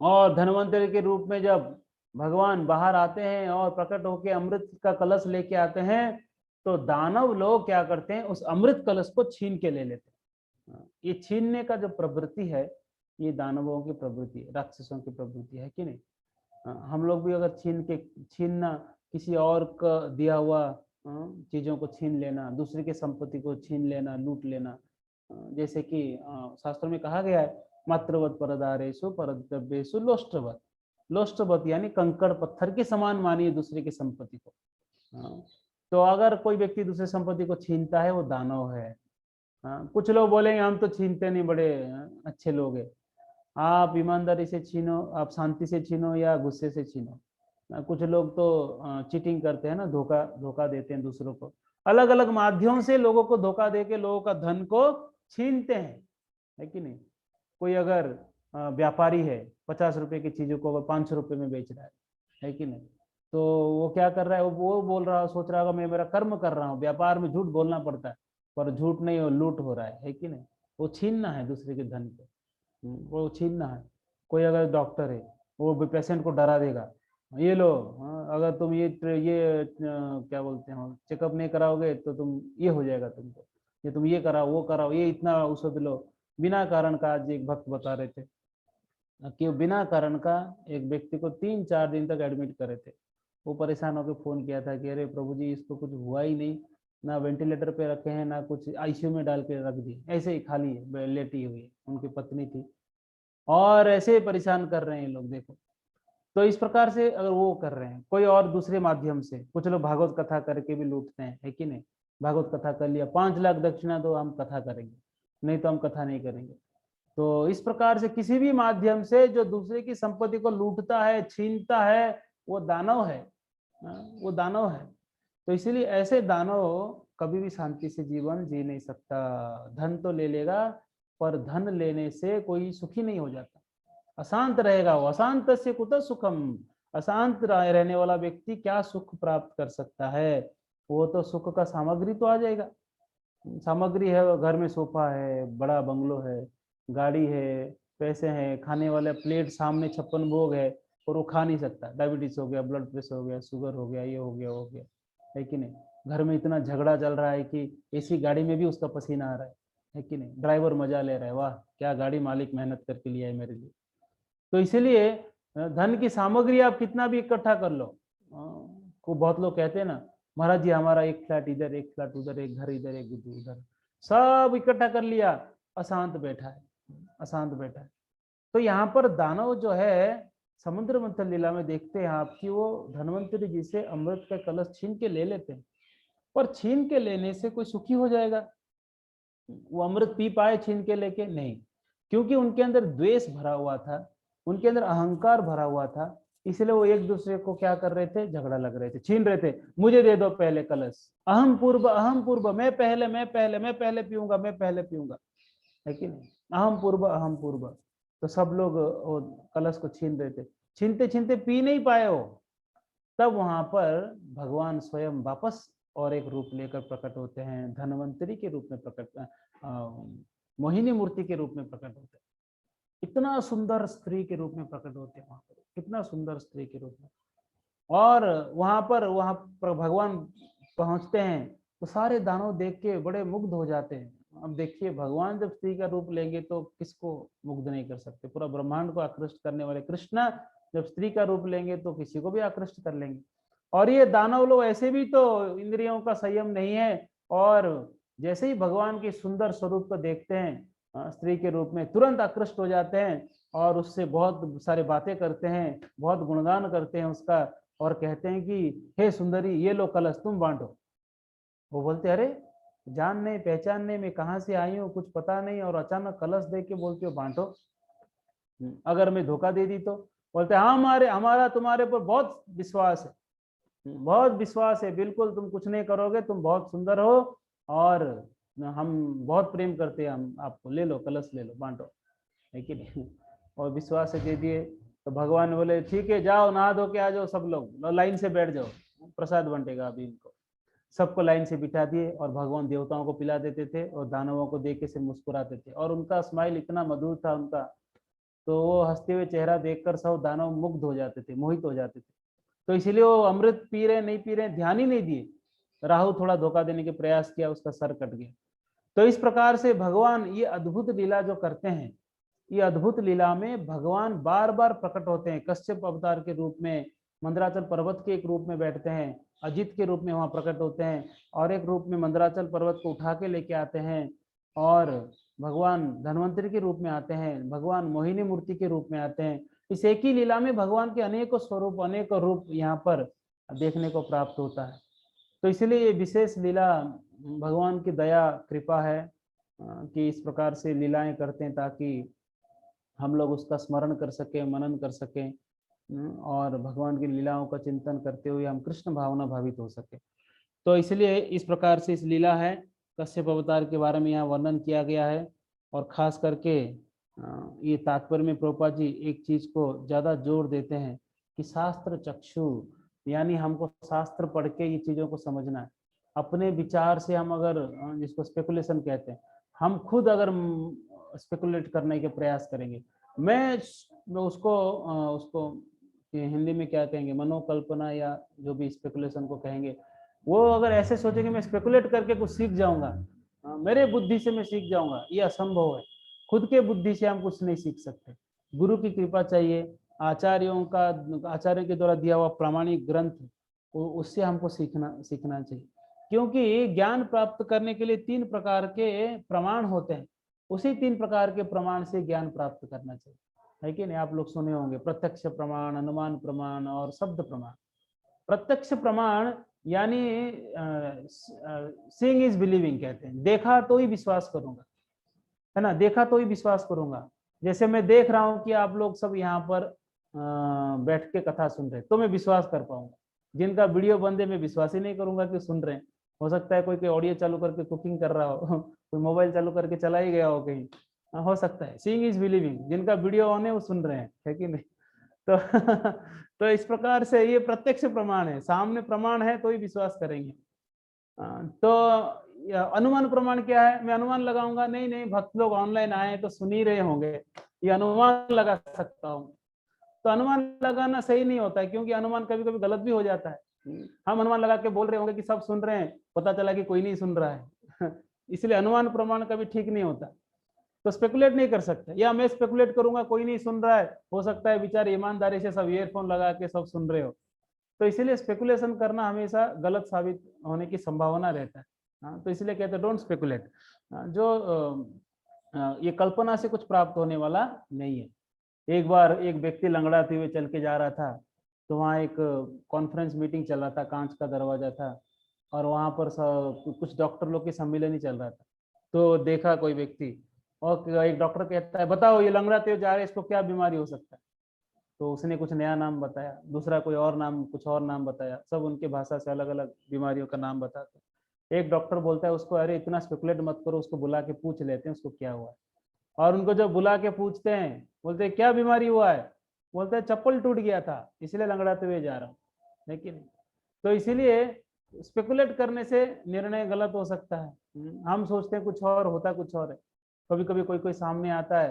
और धन्वंतरी के रूप में जब भगवान बाहर आते हैं और प्रकट होकर अमृत का कलश लेके आते हैं, तो दानव लोग क्या करते हैं, उस अमृत कलश को छीन के ले लेते हैं। ये छीनने का जो प्रवृत्ति है, ये दानवों की प्रवृत्ति है, राक्षसों की प्रवृत्ति है कि नहीं। हम लोग भी अगर छीनना, किसी और का दिया हुआ चीजों को छीन लेना, दूसरे की संपत्ति को छीन लेना, लूट लेना, जैसे कि शास्त्रों में कहा गया है, मात्रवत परदारेशु परद्रव्येशु लोष्टवत। लोष्टवत यानी कंकड़ पत्थर के समान मानिए दूसरे की संपत्ति को। तो अगर कोई व्यक्ति दूसरी संपत्ति को छीनता है, वो दानव है। कुछ लोग बोलेंगे हम तो छीनते नहीं, बड़े अच्छे लोग हैं। आप ईमानदारी से छीनो, आप शांति से छीनो या गुस्से से छीनो। कुछ लोग तो चीटिंग करते हैं ना, धोखा धोखा देते हैं दूसरों को, अलग अलग माध्यम से लोगों को धोखा देके लोगों का धन को छीनते हैं, है कि नहीं। कोई अगर व्यापारी है, 50 रुपए की चीजों को अगर 500 रुपए में बेच रहा है कि नहीं, तो वो क्या कर रहा है, वो बोल रहा है, सोच रहा होगा मैं मेरा कर्म कर रहा हूँ, व्यापार में झूठ बोलना पड़ता है, पर झूठ नहीं, वो लूट हो रहा है कि नहीं। वो छीनना है दूसरे के धन को, वो छीनना है। कोई अगर डॉक्टर है, वो पेशेंट को डरा देगा, ये लो, अगर तुम क्या बोलते हो, चेकअप नहीं कराओगे तो तुम ये हो जाएगा तुमको, ये तुम ये कराओ, वो कराओ, ये इतना औषध लो। बिना कारण का, आज एक भक्त बता रहे थे कि बिना कारण का एक व्यक्ति को 3-4 दिन तक एडमिट करे थे। वो परेशान होकर फोन किया था कि अरे प्रभु जी, इसको कुछ हुआ ही नहीं, ना वेंटिलेटर पे रखे हैं, ना कुछ आईसीयू में डाल के रख दिए, ऐसे ही खाली है, लेटी हुई है। उनकी पत्नी थी और ऐसे ही परेशान कर रहे हैं लोग, देखो। तो इस प्रकार से अगर वो कर रहे हैं, कोई और दूसरे माध्यम से, कुछ लोग भागवत कथा करके भी लूटते हैं, है कि नहीं। भागवत कथा कर लिया, 5 लाख दक्षिणा दो, हम कथा करेंगे, नहीं तो हम कथा नहीं करेंगे। तो इस प्रकार से किसी भी माध्यम से जो दूसरे की संपत्ति को लूटता है, छीनता है, वो दानव है। वो दानव है। तो इसीलिए ऐसे दानव कभी भी शांति से जीवन जी नहीं सकता। धन तो ले लेगा, पर धन लेने से कोई सुखी नहीं हो जाता, अशांत रहेगा वो। अशांत से कुत सुखम, अशांत रहने वाला व्यक्ति क्या सुख प्राप्त कर सकता है। वो तो सुख का सामग्री तो आ जाएगा, सामग्री है, घर में सोफा है, बड़ा बंगलो है, गाड़ी है, पैसे हैं, खाने वाले प्लेट सामने 56 भोग है, और वो खा नहीं सकता। डायबिटीज हो गया, ब्लड प्रेशर हो गया, शुगर हो गया, ये हो गया, हो गया, है कि नहीं। घर में इतना झगड़ा चल रहा है कि एसी गाड़ी में भी उसका पसीना आ रहा है कि नहीं। ड्राइवर मजा ले रहा है, वाह क्या गाड़ी मालिक मेहनत करके लिया है मेरे लिए। तो इसीलिए धन की सामग्री आप कितना भी इकट्ठा कर लो, को बहुत लोग कहते हैं ना, महाराज जी हमारा एक फ्लैट इधर, एक फ्लैट उधर, एक घर इधर, एक उधर, सब इकट्ठा कर लिया, अशांत बैठा है, अशांत बैठा है। तो यहाँ पर दानव जो है, समुद्र मंथन लीला में देखते हैं आप कि वो धनवंतरी जी से अमृत का कलश छीन के ले लेते हैं। पर छीन के लेने से कोई सुखी हो जाएगा? वो अमृत पी पाए छीन के लेके? नहीं, क्योंकि उनके अंदर द्वेष भरा हुआ था, उनके अंदर अहंकार भरा हुआ था। इसलिए वो एक दूसरे को क्या कर रहे थे, झगड़ा लग रहे थे, छीन रहे थे। मुझे दे दो पहले कलश, अहम पूर्व, मैं पहले, मैं पहले, मैं पहले पीऊंगा, मैं पहले पीऊंगा, है कि नहीं। अहम पूर्व, अहम पूर्व। तो सब लोग वो कलश को छीन रहे थे, छीनते छीनते पी नहीं पाए वो। तब वहां पर भगवान स्वयं वापस और एक रूप लेकर प्रकट होते हैं, धनवंतरी के रूप में प्रकट, मोहिनी मूर्ति के रूप में प्रकट होते हैं। इतना सुंदर स्त्री के रूप में प्रकट होते हैं वहां पर, कितना सुंदर स्त्री के रूप में। और वहां पर भगवान पहुंचते हैं तो सारे दानव देख के बड़े मुग्ध हो जाते हैं। अब देखिए, भगवान जब स्त्री का रूप लेंगे तो किसको मुग्ध नहीं कर सकते। पूरा ब्रह्मांड को आकृष्ट करने वाले कृष्ण जब स्त्री का रूप लेंगे तो किसी को भी आकृष्ट कर लेंगे। और ये दानव लोग ऐसे भी तो इंद्रियों का संयम नहीं है, और जैसे ही भगवान के सुंदर स्वरूप को देखते हैं स्त्री के रूप में, तुरंत आकृष्ट हो जाते हैं और उससे बहुत सारे बातें करते हैं, बहुत गुणगान करते हैं उसका, और कहते हैं कि हे सुंदरी, ये लो कलश, तुम बांटो। वो बोलते, अरे जानने पहचानने में कहाँ से आई हूँ, कुछ पता नहीं, और अचानक कलश दे के बोलते हो बांटो। अगर मैं धोखा दे दी तो? बोलते हाँ, हमारा तुम्हारे पर बहुत विश्वास है, बहुत विश्वास है, बिल्कुल तुम कुछ नहीं करोगे, तुम बहुत सुंदर हो, और हम बहुत प्रेम करते हैं, हम आपको, ले लो कलश, ले लो, बांटो, है कि नहीं। और विश्वास से दे दिए। तो भगवान बोले ठीक है, जाओ नहा धो के आ जाओ, सब लोग लाइन से बैठ जाओ, प्रसाद बंटेगा अभी इनको। सबको लाइन से बिठा दिए, और भगवान देवताओं को पिला देते थे और दानवों को देख के से मुस्कुराते थे, और उनका स्माइल इतना मधुर था उनका। तो वो हंसते हुए चेहरा देखकर सब दानव मुग्ध हो जाते थे, मोहित हो जाते थे। तो इसीलिए वो अमृत पी रहे नहीं पी रहे ध्यान ही नहीं दिए। राहु थोड़ा धोखा देने के प्रयास किया, उसका सर कट गया। तो इस प्रकार से भगवान ये अद्भुत लीला जो करते हैं, ये अद्भुत लीला में भगवान बार बार प्रकट होते हैं, कश्यप अवतार के रूप में, मंदराचल पर्वत के एक रूप में बैठते हैं, अजित के रूप में वहां प्रकट होते हैं, और एक रूप में मंदराचल पर्वत को उठा के लेके आते हैं, और भगवान धन्वंतरी के रूप में आते हैं, भगवान मोहिनी मूर्ति के रूप में आते हैं। इस एक ही लीला में भगवान के अनेकों स्वरूप, अनेकों रूप यहाँ पर देखने को प्राप्त होता है। तो इसलिए ये विशेष लीला भगवान की दया कृपा है कि इस प्रकार से लीलाएं करते हैं, ताकि हम लोग उसका स्मरण कर सकें, मनन कर सकें, और भगवान की लीलाओं का चिंतन करते हुए हम कृष्ण भावना भावित हो सके। तो इसलिए इस प्रकार से इस लीला है, कश्यप अवतार के बारे में यहाँ वर्णन किया गया है। और खास करके ये तात्पर्य में प्रभुपाद जी एक चीज को ज्यादा जोर देते हैं कि शास्त्र चक्षु, यानी हमको शास्त्र पढ़ के ये चीजों को समझना है। अपने विचार से हम अगर, जिसको स्पेकुलेशन कहते हैं, हम खुद अगर स्पेकुलेट करने के प्रयास करेंगे, मैं उसको उसको हिंदी में क्या कहेंगे, मनोकल्पना, या जो भी स्पेकुलेशन को कहेंगे, वो अगर ऐसे सोचेंगे मैं स्पेकुलेट करके कुछ सीख जाऊंगा, मेरे बुद्धि से मैं सीख जाऊंगा, ये असंभव है। खुद के बुद्धि से हम कुछ नहीं सीख सकते, गुरु की कृपा चाहिए, आचार्यों का, आचार्यों के द्वारा दिया हुआ प्रामाणिक ग्रंथ, उससे हमको सीखना चाहिए। क्योंकि ज्ञान प्राप्त करने के लिए 3 प्रकार के प्रमाण होते हैं, उसी 3 प्रकार के प्रमाण से ज्ञान प्राप्त करना चाहिए, है कि नहीं? आप लोग सुने होंगे प्रत्यक्ष प्रमाण, अनुमान प्रमाण और शब्द प्रमाण। प्रत्यक्ष प्रमाण यानी सीइंग इज बिलीविंग कहते हैं, देखा तो ही विश्वास करूंगा, है ना, देखा तो ही विश्वास करूंगा। जैसे मैं देख रहा हूं कि आप लोग सब यहाँ पर बैठ के कथा सुन रहे हैं, तो मैं विश्वास कर पाऊंगा। जिनका वीडियो बंद है मैं विश्वास ही नहीं करूंगा कि सुन रहे हैं। हो सकता है कोई कोई ऑडियो चालू करके कुकिंग कर रहा हो कोई मोबाइल चालू करके चला ही गया हो कहीं, हो सकता है। सीइंग इज बिलीविंग, जिनका वीडियो ऑन है वो सुन रहे हैं, है कि नहीं? तो तो इस प्रकार से ये प्रत्यक्ष प्रमाण है, सामने प्रमाण है तो ही विश्वास करेंगे। तो अनुमान प्रमाण क्या है? मैं अनुमान लगाऊंगा, नहीं नहीं भक्त लोग ऑनलाइन आए तो सुन ही रहे होंगे, ये अनुमान लगा सकता हूँ। तो अनुमान लगाना सही नहीं होता है, क्योंकि अनुमान कभी कभी गलत भी हो जाता है। हम अनुमान लगा के बोल रहे होंगे कि सब सुन रहे हैं, पता चला कि कोई नहीं सुन रहा है इसलिए अनुमान प्रमाण कभी ठीक नहीं होता। तो स्पेकुलेट नहीं कर सकते, या मैं स्पेकुलेट करूंगा कोई नहीं सुन रहा है, हो सकता है बेचारे ईमानदारी से सब ईयरफोन लगा के सब सुन रहे हो। तो इसीलिए स्पेकुलेशन करना हमेशा गलत साबित होने की संभावना रहता है। तो इसलिए कहते हैं डोंट स्पेकुलेट। जो ये कल्पना से कुछ प्राप्त होने वाला नहीं है। एक बार एक व्यक्ति लंगड़ाते हुए चल के जा रहा था, तो वहाँ एक कॉन्फ्रेंस मीटिंग चल रहा था, कांच का दरवाजा था, और वहाँ पर कुछ डॉक्टर लोग की सम्मेलन ही चल रहा था। तो देखा कोई व्यक्ति, और एक डॉक्टर कहता है बताओ ये लंगड़ाते हुए जा रहे हैं, इसको क्या बीमारी हो सकता है? तो उसने कुछ नया नाम बताया, दूसरा कोई और नाम, कुछ और नाम बताया, सब उनके भाषा से अलग अलग बीमारियों का नाम बताते। एक डॉक्टर बोलता है उसको, अरे इतना स्पेकुलेट मत करो, उसको बुला के पूछ लेते हैं उसको क्या हुआ है। और उनको जब बुला के पूछते हैं, बोलते हैं क्या बीमारी हुआ है? बोलते हैं चप्पल टूट गया था इसलिए लंगड़ाते हुए जा रहा हूँ, है कि नहीं? तो इसीलिए स्पेकुलेट करने से निर्णय गलत हो सकता है। हम सोचते हैं कुछ और, होता कुछ और है। कभी कभी कोई कोई सामने आता है,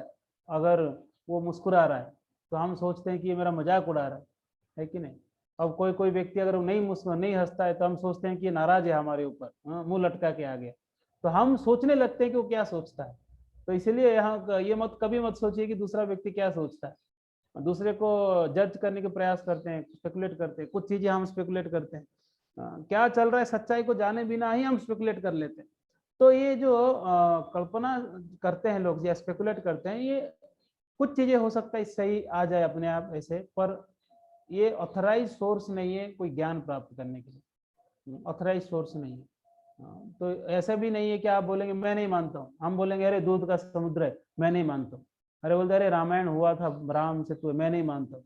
अगर वो मुस्कुरा रहा है तो हम सोचते हैं कि ये मेरा मजाक उड़ा रहा है कि नहीं? अब कोई कोई व्यक्ति अगर नहीं हंसता है तो हम सोचते हैं कि ये नाराज है हमारे ऊपर, मुंह लटका के आ गया। तो हम सोचने लगते हैं कि वो क्या सोचता है। तो इसलिए यहाँ ये मत कभी मत सोचिए कि दूसरा व्यक्ति क्या सोचता है। दूसरे को जज करने के प्रयास करते हैं, स्पेकुलेट करते हैं, कुछ चीजें हम स्पेकुलेट करते हैं। क्या चल रहा है सच्चाई को जाने बिना ही हम स्पेकुलेट कर लेते हैं। तो ये जो कल्पना करते हैं लोग या स्पेकुलेट करते हैं, ये कुछ चीजें हो सकता है सही आ जाए अपने आप ऐसे, पर ये ऑथराइज सोर्स नहीं है कोई ज्ञान प्राप्त करने के लिए, ऑथराइज सोर्स नहीं है। तो ऐसा भी नहीं है कि आप बोलेंगे मैं नहीं मानता हूँ, हम बोलेंगे अरे दूध का समुद्र है, मैं नहीं मानता हूँ। अरे बोलते अरे रामायण हुआ था राम से, तो मैं नहीं मानता हूँ।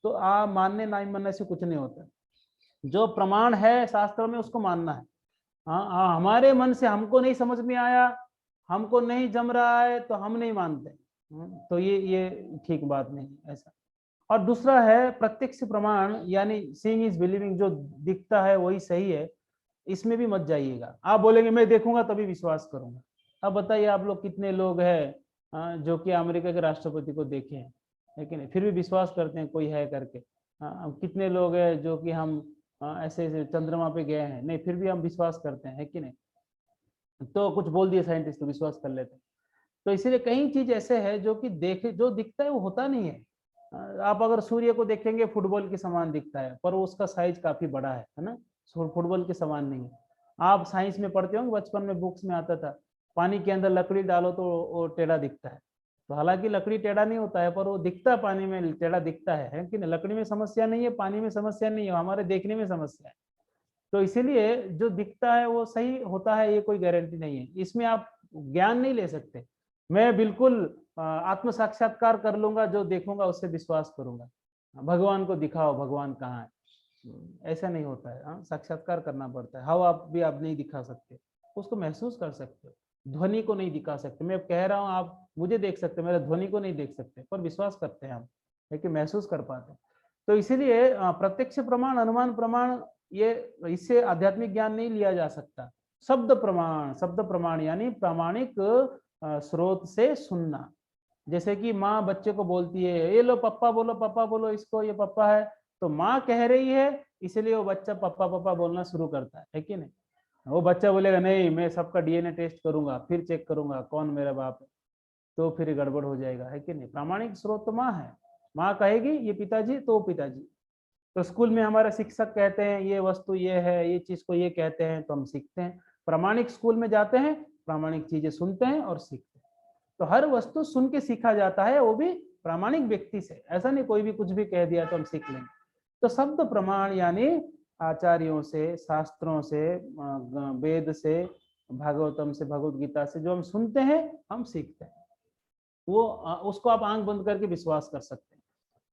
तो आप मानने नहीं मानने से कुछ नहीं होता, जो प्रमाण है शास्त्र में उसको मानना है। हाँ, हमारे मन से हमको नहीं समझ में आया, हमको नहीं जम रहा है तो हम नहीं मानते। तो ये ठीक बात नहीं है ऐसा। और दूसरा है प्रत्यक्ष प्रमाण, यानी सीइंग इज बिलीविंग, जो दिखता है वही सही है, इसमें भी मत जाइएगा। आप बोलेंगे मैं देखूंगा तभी विश्वास करूंगा। अब बताइए आप लोग कितने लोग हैं जो कि अमेरिका के राष्ट्रपति को देखे हैं, है कि नहीं, फिर भी विश्वास करते हैं कोई है करके। कितने लोग हैं जो कि हम ऐसे ऐसे चंद्रमा पे गए हैं, नहीं फिर भी हम विश्वास करते हैं, है कि नहीं? तो कुछ बोल दिए साइंटिस्ट तो विश्वास कर लेते हैं। तो इसीलिए कई चीज ऐसे है जो कि देखे, जो दिखता है वो होता नहीं है। आप अगर सूर्य को देखेंगे फुटबॉल के समान दिखता है, पर उसका साइज काफी बड़ा है ना, फुटबॉल के समान नहीं है। आप साइंस में पढ़ते होंगे, बचपन में बुक्स में आता था, पानी के अंदर लकड़ी डालो तो वो टेढ़ा दिखता है। तो हालांकि लकड़ी टेढ़ा नहीं होता है, पर वो दिखता पानी में टेढ़ा दिखता है कि नहीं? लकड़ी में समस्या नहीं है, पानी में समस्या नहीं है, हमारे देखने में समस्या है। तो इसीलिए जो दिखता है वो सही होता है, ये कोई गारंटी नहीं है। इसमें आप ज्ञान नहीं ले सकते। मैं बिल्कुल आत्म साक्षात्कार कर लूंगा, जो देखूंगा उससे विश्वास करूंगा। भगवान को दिखाओ, भगवान कहाँ है? ऐसा नहीं होता है। साक्षात्कार करना पड़ता है। हवा भी आप नहीं दिखा सकते, उसको महसूस कर सकते हो। ध्वनि को नहीं दिखा सकते, मैं कह रहा हूँ आप मुझे देख सकते, मेरे ध्वनि को नहीं देख सकते, पर विश्वास करते हैं हम, लेकिन महसूस कर पाते हैं। तो इसीलिए प्रत्यक्ष प्रमाण, अनुमान प्रमाण, ये इससे आध्यात्मिक ज्ञान नहीं लिया जा सकता। शब्द प्रमाण, शब्द प्रमाण यानी प्रामाणिक स्रोत से सुनना। जैसे कि माँ बच्चे को बोलती है ये लो पापा बोलो इसको, ये पापा है, तो माँ कह रही है इसलिए वो बच्चा पापा पापा बोलना शुरू करता है कि नहीं? वो बच्चा बोलेगा नहीं मैं सबका डीएनए टेस्ट करूंगा, फिर चेक करूंगा कौन मेरा बाप है, तो फिर गड़बड़ हो जाएगा, है कि नहीं? प्रामाणिक स्रोत तो माँ है, माँ कहेगी ये पिताजी तो पिताजी। तो स्कूल में हमारे शिक्षक कहते हैं ये वस्तु ये है, ये चीज को ये कहते हैं, तो हम सीखते हैं। प्रामाणिक स्कूल में जाते हैं, प्रामाणिक चीजें सुनते हैं और सीखते हैं। तो हर वस्तु सुन के सीखा जाता है, वो भी प्रामाणिक व्यक्ति से। ऐसा नहीं कोई भी कुछ भी कह दिया तो हम सीख लेंगे। तो शब्द प्रमाण यानी आचार्यों से, शास्त्रों से, वेद से, भागवतम से, भगवत गीता से जो हम सुनते हैं हम सीखते हैं। वो उसको आप आंख बंद करके विश्वास कर सकते हैं।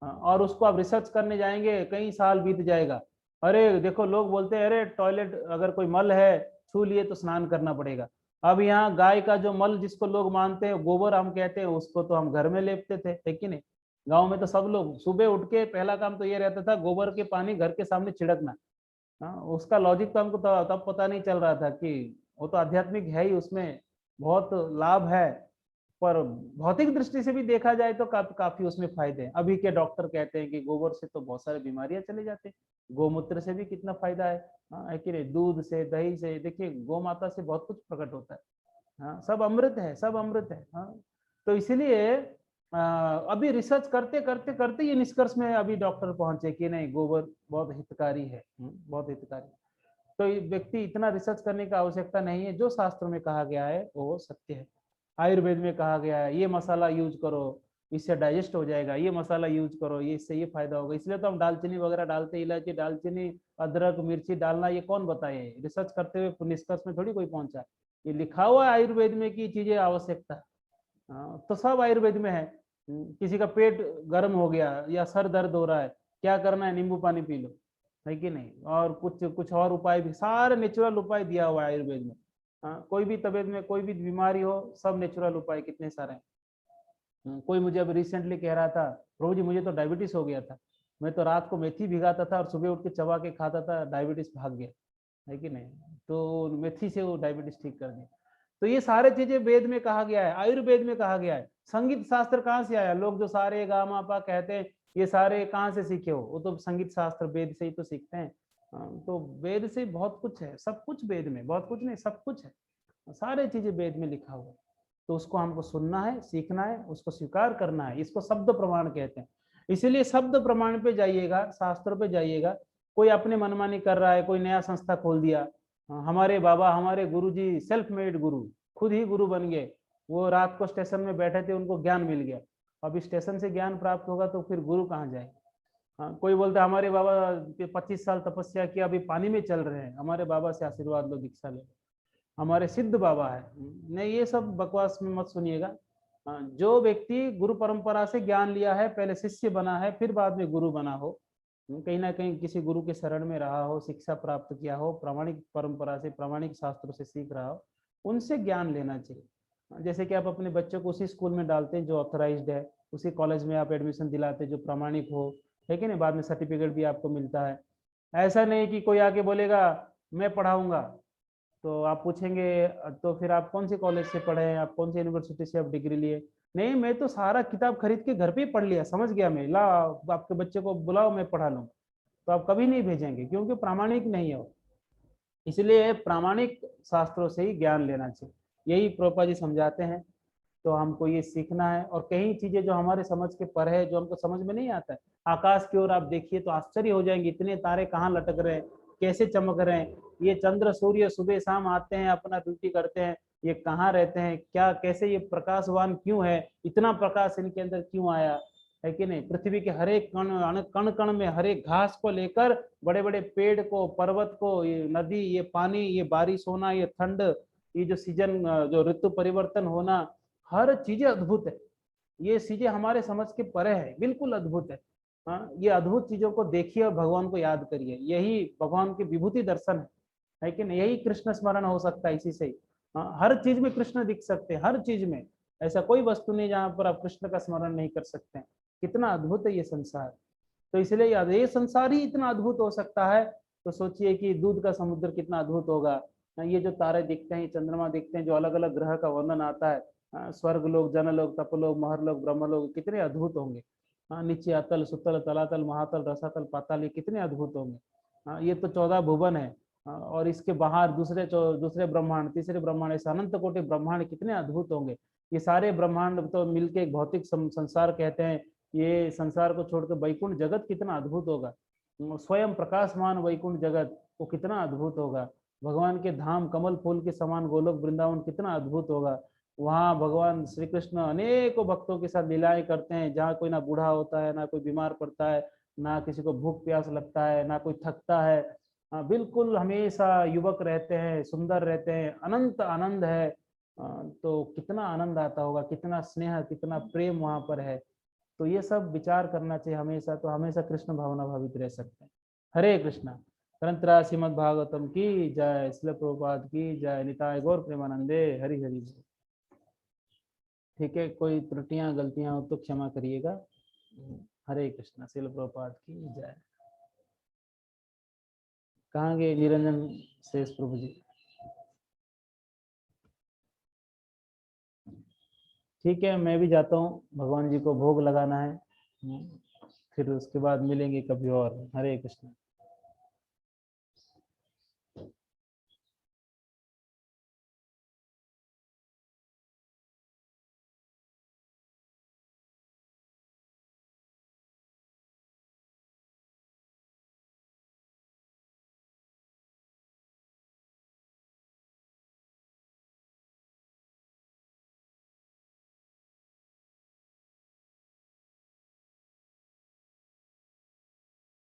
और उसको आप रिसर्च करने जाएंगे, कई साल बीत जाएगा। अरे देखो लोग बोलते हैं अरे टॉयलेट अगर कोई मल है छू लिए तो स्नान करना पड़ेगा। अब यहाँ गाय का जो मल जिसको लोग मानते हैं, गोबर हम कहते हैं, उसको तो हम घर में लेपते थे, है कि नहीं। गाँव में तो सब लोग सुबह उठ के पहला काम तो ये रहता था गोबर के पानी घर के सामने छिड़कना। उसका लॉजिक तो हमको तब पता नहीं चल रहा था कि वो तो आध्यात्मिक है ही, उसमें बहुत लाभ है। पर भौतिक दृष्टि से भी देखा जाए तो काफी उसमें फायदे हैं। अभी के डॉक्टर कहते हैं कि गोबर से तो बहुत सारी बीमारियां चली जाती है, गोमूत्र से भी कितना फायदा है। हाँ, है कि नहीं। दूध से, दही से, देखिए गौ माता से बहुत कुछ प्रकट होता है। हाँ, सब अमृत है, सब अमृत है। हाँ, तो इसलिए अभी रिसर्च करते करते करते ये निष्कर्ष में अभी डॉक्टर पहुंचे कि नहीं गोबर बहुत हितकारी है, बहुत हितकारी। तो ये व्यक्ति इतना रिसर्च करने की आवश्यकता नहीं है, जो शास्त्र में कहा गया है वो सत्य है। आयुर्वेद में कहा गया है ये मसाला यूज करो, इससे डाइजेस्ट हो जाएगा, ये मसाला यूज करो, ये इससे ये फायदा होगा। इसलिए तो हम दालचीनी वगैरह डालते, इलायची, दालचीनी, अदरक, मिर्ची डालना, ये कौन बताए। रिसर्च करते हुए निष्कर्ष में थोड़ी कोई पहुंचा। ये लिखा हुआ है आयुर्वेद में कि चीजें आवश्यकता है। तो सब आयुर्वेद में है। किसी का पेट गर्म हो गया या सर दर्द हो रहा है, क्या करना है, नींबू पानी पी लो, है कि नहीं। और कुछ कुछ और उपाय भी, सारे नेचुरल उपाय दिया हुआ है आयुर्वेद में। कोई भी तबीयत में कोई भी बीमारी हो, सब नेचुरल उपाय कितने सारे हैं। कोई मुझे अभी रिसेंटली कह रहा था प्रभु जी मुझे तो डायबिटीज हो गया था, मैं तो रात को मेथी भिगाता था और सुबह उठ के चबा के खाता था, डायबिटीज भाग गया, है कि नहीं। तो मेथी से वो डायबिटीज ठीक कर दिया। तो ये सारे चीजें वेद में कहा गया है, आयुर्वेद में कहा गया है। संगीत शास्त्र कहाँ से आया। लोग जो सारे गा मा पा कहते हैं, ये सारे कहाँ से सीखे हो। वो तो संगीत शास्त्र वेद से ही तो सीखते हैं। तो वेद से बहुत कुछ है, सब कुछ वेद में, बहुत कुछ नहीं सब कुछ है, सारे चीजें वेद में लिखा हुआ है। तो उसको हमको सुनना है, सीखना है, उसको स्वीकार करना है। इसको शब्द प्रमाण कहते हैं। इसीलिए शब्द प्रमाण पे जाइएगा, शास्त्र पे जाइएगा। कोई अपने मनमानी कर रहा है, कोई नया संस्था खोल दिया। हमारे बाबा, हमारे गुरुजी सेल्फ मेड गुरु, खुद ही गुरु बन गए। वो रात को स्टेशन में बैठे थे, उनको ज्ञान मिल गया। अब स्टेशन से ज्ञान प्राप्त होगा तो फिर गुरु कहाँ जाए। हाँ, कोई बोलता है हमारे बाबा 25 साल तपस्या किया, अभी पानी में चल रहे हैं, हमारे बाबा से आशीर्वाद लो, दीक्षा लो, हमारे सिद्ध बाबा है। नहीं, ये सब बकवास में मत सुनिएगा। जो व्यक्ति गुरु परंपरा से ज्ञान लिया है, पहले शिष्य बना है, फिर बाद में गुरु बना हो, कहीं ना कहीं किसी गुरु के शरण में रहा हो, शिक्षा प्राप्त किया हो, प्रामाणिक परंपरा से, प्रामाणिक शास्त्रों से सीख रहा हो, उनसे ज्ञान लेना चाहिए। जैसे कि आप अपने बच्चों को उसी स्कूल में डालते हैं जो ऑथराइज्ड है, उसी कॉलेज में आप एडमिशन दिलाते हैं जो प्रामाणिक हो, है कि नहीं। बाद में सर्टिफिकेट भी आपको मिलता है। ऐसा नहीं कि कोई आके बोलेगा मैं पढ़ाऊंगा, तो आप पूछेंगे तो फिर आप कौन से कॉलेज से पढ़े हैं, आप कौन सी यूनिवर्सिटी से आप डिग्री लिए। नहीं, मैं तो सारा किताब खरीद के घर पे ही पढ़ लिया, समझ गया मैं, ला आपके बच्चे को बुलाओ मैं पढ़ा लूँ। तो आप कभी नहीं भेजेंगे, क्योंकि प्रामाणिक नहीं है वो। इसलिए प्रामाणिक शास्त्रों से ही ज्ञान लेना चाहिए, यही प्रोपा जी समझाते हैं। तो हमको ये सीखना है। और कई चीजें जो हमारे समझ के पर है, जो हमको समझ में नहीं आता है, आकाश की ओर आप देखिए तो आश्चर्य हो जाएंगे, इतने तारे कहाँ लटक रहे हैं, कैसे चमक रहे हैं। ये चंद्र सूर्य सुबह शाम आते हैं, अपना ड्यूटी करते हैं, ये कहाँ रहते हैं, क्या कैसे ये प्रकाशवान क्यों है, इतना प्रकाश इनके अंदर क्यों आया, है कि नहीं। पृथ्वी के हर एक कण कण कण में, हर एक घास को लेकर, बड़े बड़े पेड़ को, पर्वत को, ये नदी, ये पानी, ये बारिश होना, ये ठंड, ये जो सीजन, जो ऋतु परिवर्तन होना, हर चीजें अद्भुत है। ये चीजें हमारे समझ के परे है, बिल्कुल अद्भुत है। हाँ, ये अद्भुत चीजों को देखिए और भगवान को याद करिए, यही भगवान की विभूति दर्शन है कि नहीं। यही कृष्ण स्मरण हो सकता है इसी से ही। हाँ, हर चीज में कृष्ण दिख सकते हैं, हर चीज में। ऐसा कोई वस्तु नहीं जहाँ पर आप कृष्ण का स्मरण नहीं कर सकते हैं। कितना अद्भुत है ये संसार। तो इसलिए याद है, ये संसार ही इतना अद्भुत हो सकता है, तो सोचिए कि दूध का समुद्र कितना अद्भुत होगा। ये जो तारे दिखते हैं, चंद्रमा दिखते हैं, जो अलग अलग ग्रह का वर्णन आता है, स्वर्ग लोग, जनलोग, तपलोग, महरलोग, ब्रह्मलोग, कितने अद्भुत होंगे। नीचे अतल, सुतल, तलातल, महातल, रसातल, पाताल, ये कितने अद्भुत होंगे। ये तो 14 भुवन है। और इसके बाहर दूसरे ब्रह्मांड, तीसरे ब्रह्मांड, ऐसे अनंत कोटि ब्रह्मांड कितने अद्भुत होंगे। ये सारे ब्रह्मांड तो मिलके एक भौतिक संसार कहते हैं। ये संसार को छोड़कर वैकुंठ जगत कितना अद्भुत होगा। स्वयं प्रकाशमान वैकुंठ जगत वो कितना अद्भुत होगा। भगवान के धाम कमल फूल के समान गोलोक वृंदावन कितना अद्भुत होगा। वहाँ भगवान श्री कृष्ण अनेकों भक्तों के साथ लीलाएं करते हैं, जहाँ कोई ना बूढ़ा होता है, ना कोई बीमार पड़ता है, ना किसी को भूख प्यास लगता है, ना कोई थकता है। बिल्कुल हमेशा युवक रहते हैं, सुंदर रहते हैं, अनंत आनंद है। तो कितना आनंद आता होगा, कितना स्नेह, कितना प्रेम वहां पर है। तो ये सब विचार करना चाहिए हमेशा, तो हमेशा कृष्ण भावना भावित रह सकते हैं। हरे कृष्णा। ग्रंथराज श्रीमद् भागवतम की जय, श्रील प्रभुपाद की जय, निताय गौर प्रेमानंदे, हरि हरि बोल। ठीक है, कोई त्रुटियां गलतियां हो तो क्षमा करिएगा। हरे कृष्णा। श्रील प्रभुपाद की जय। कहाँ गए निरंजन शेष प्रभु जी? ठीक है, मैं भी जाता हूँ, भगवान जी को भोग लगाना है। फिर उसके बाद मिलेंगे कभी और। हरे कृष्ण।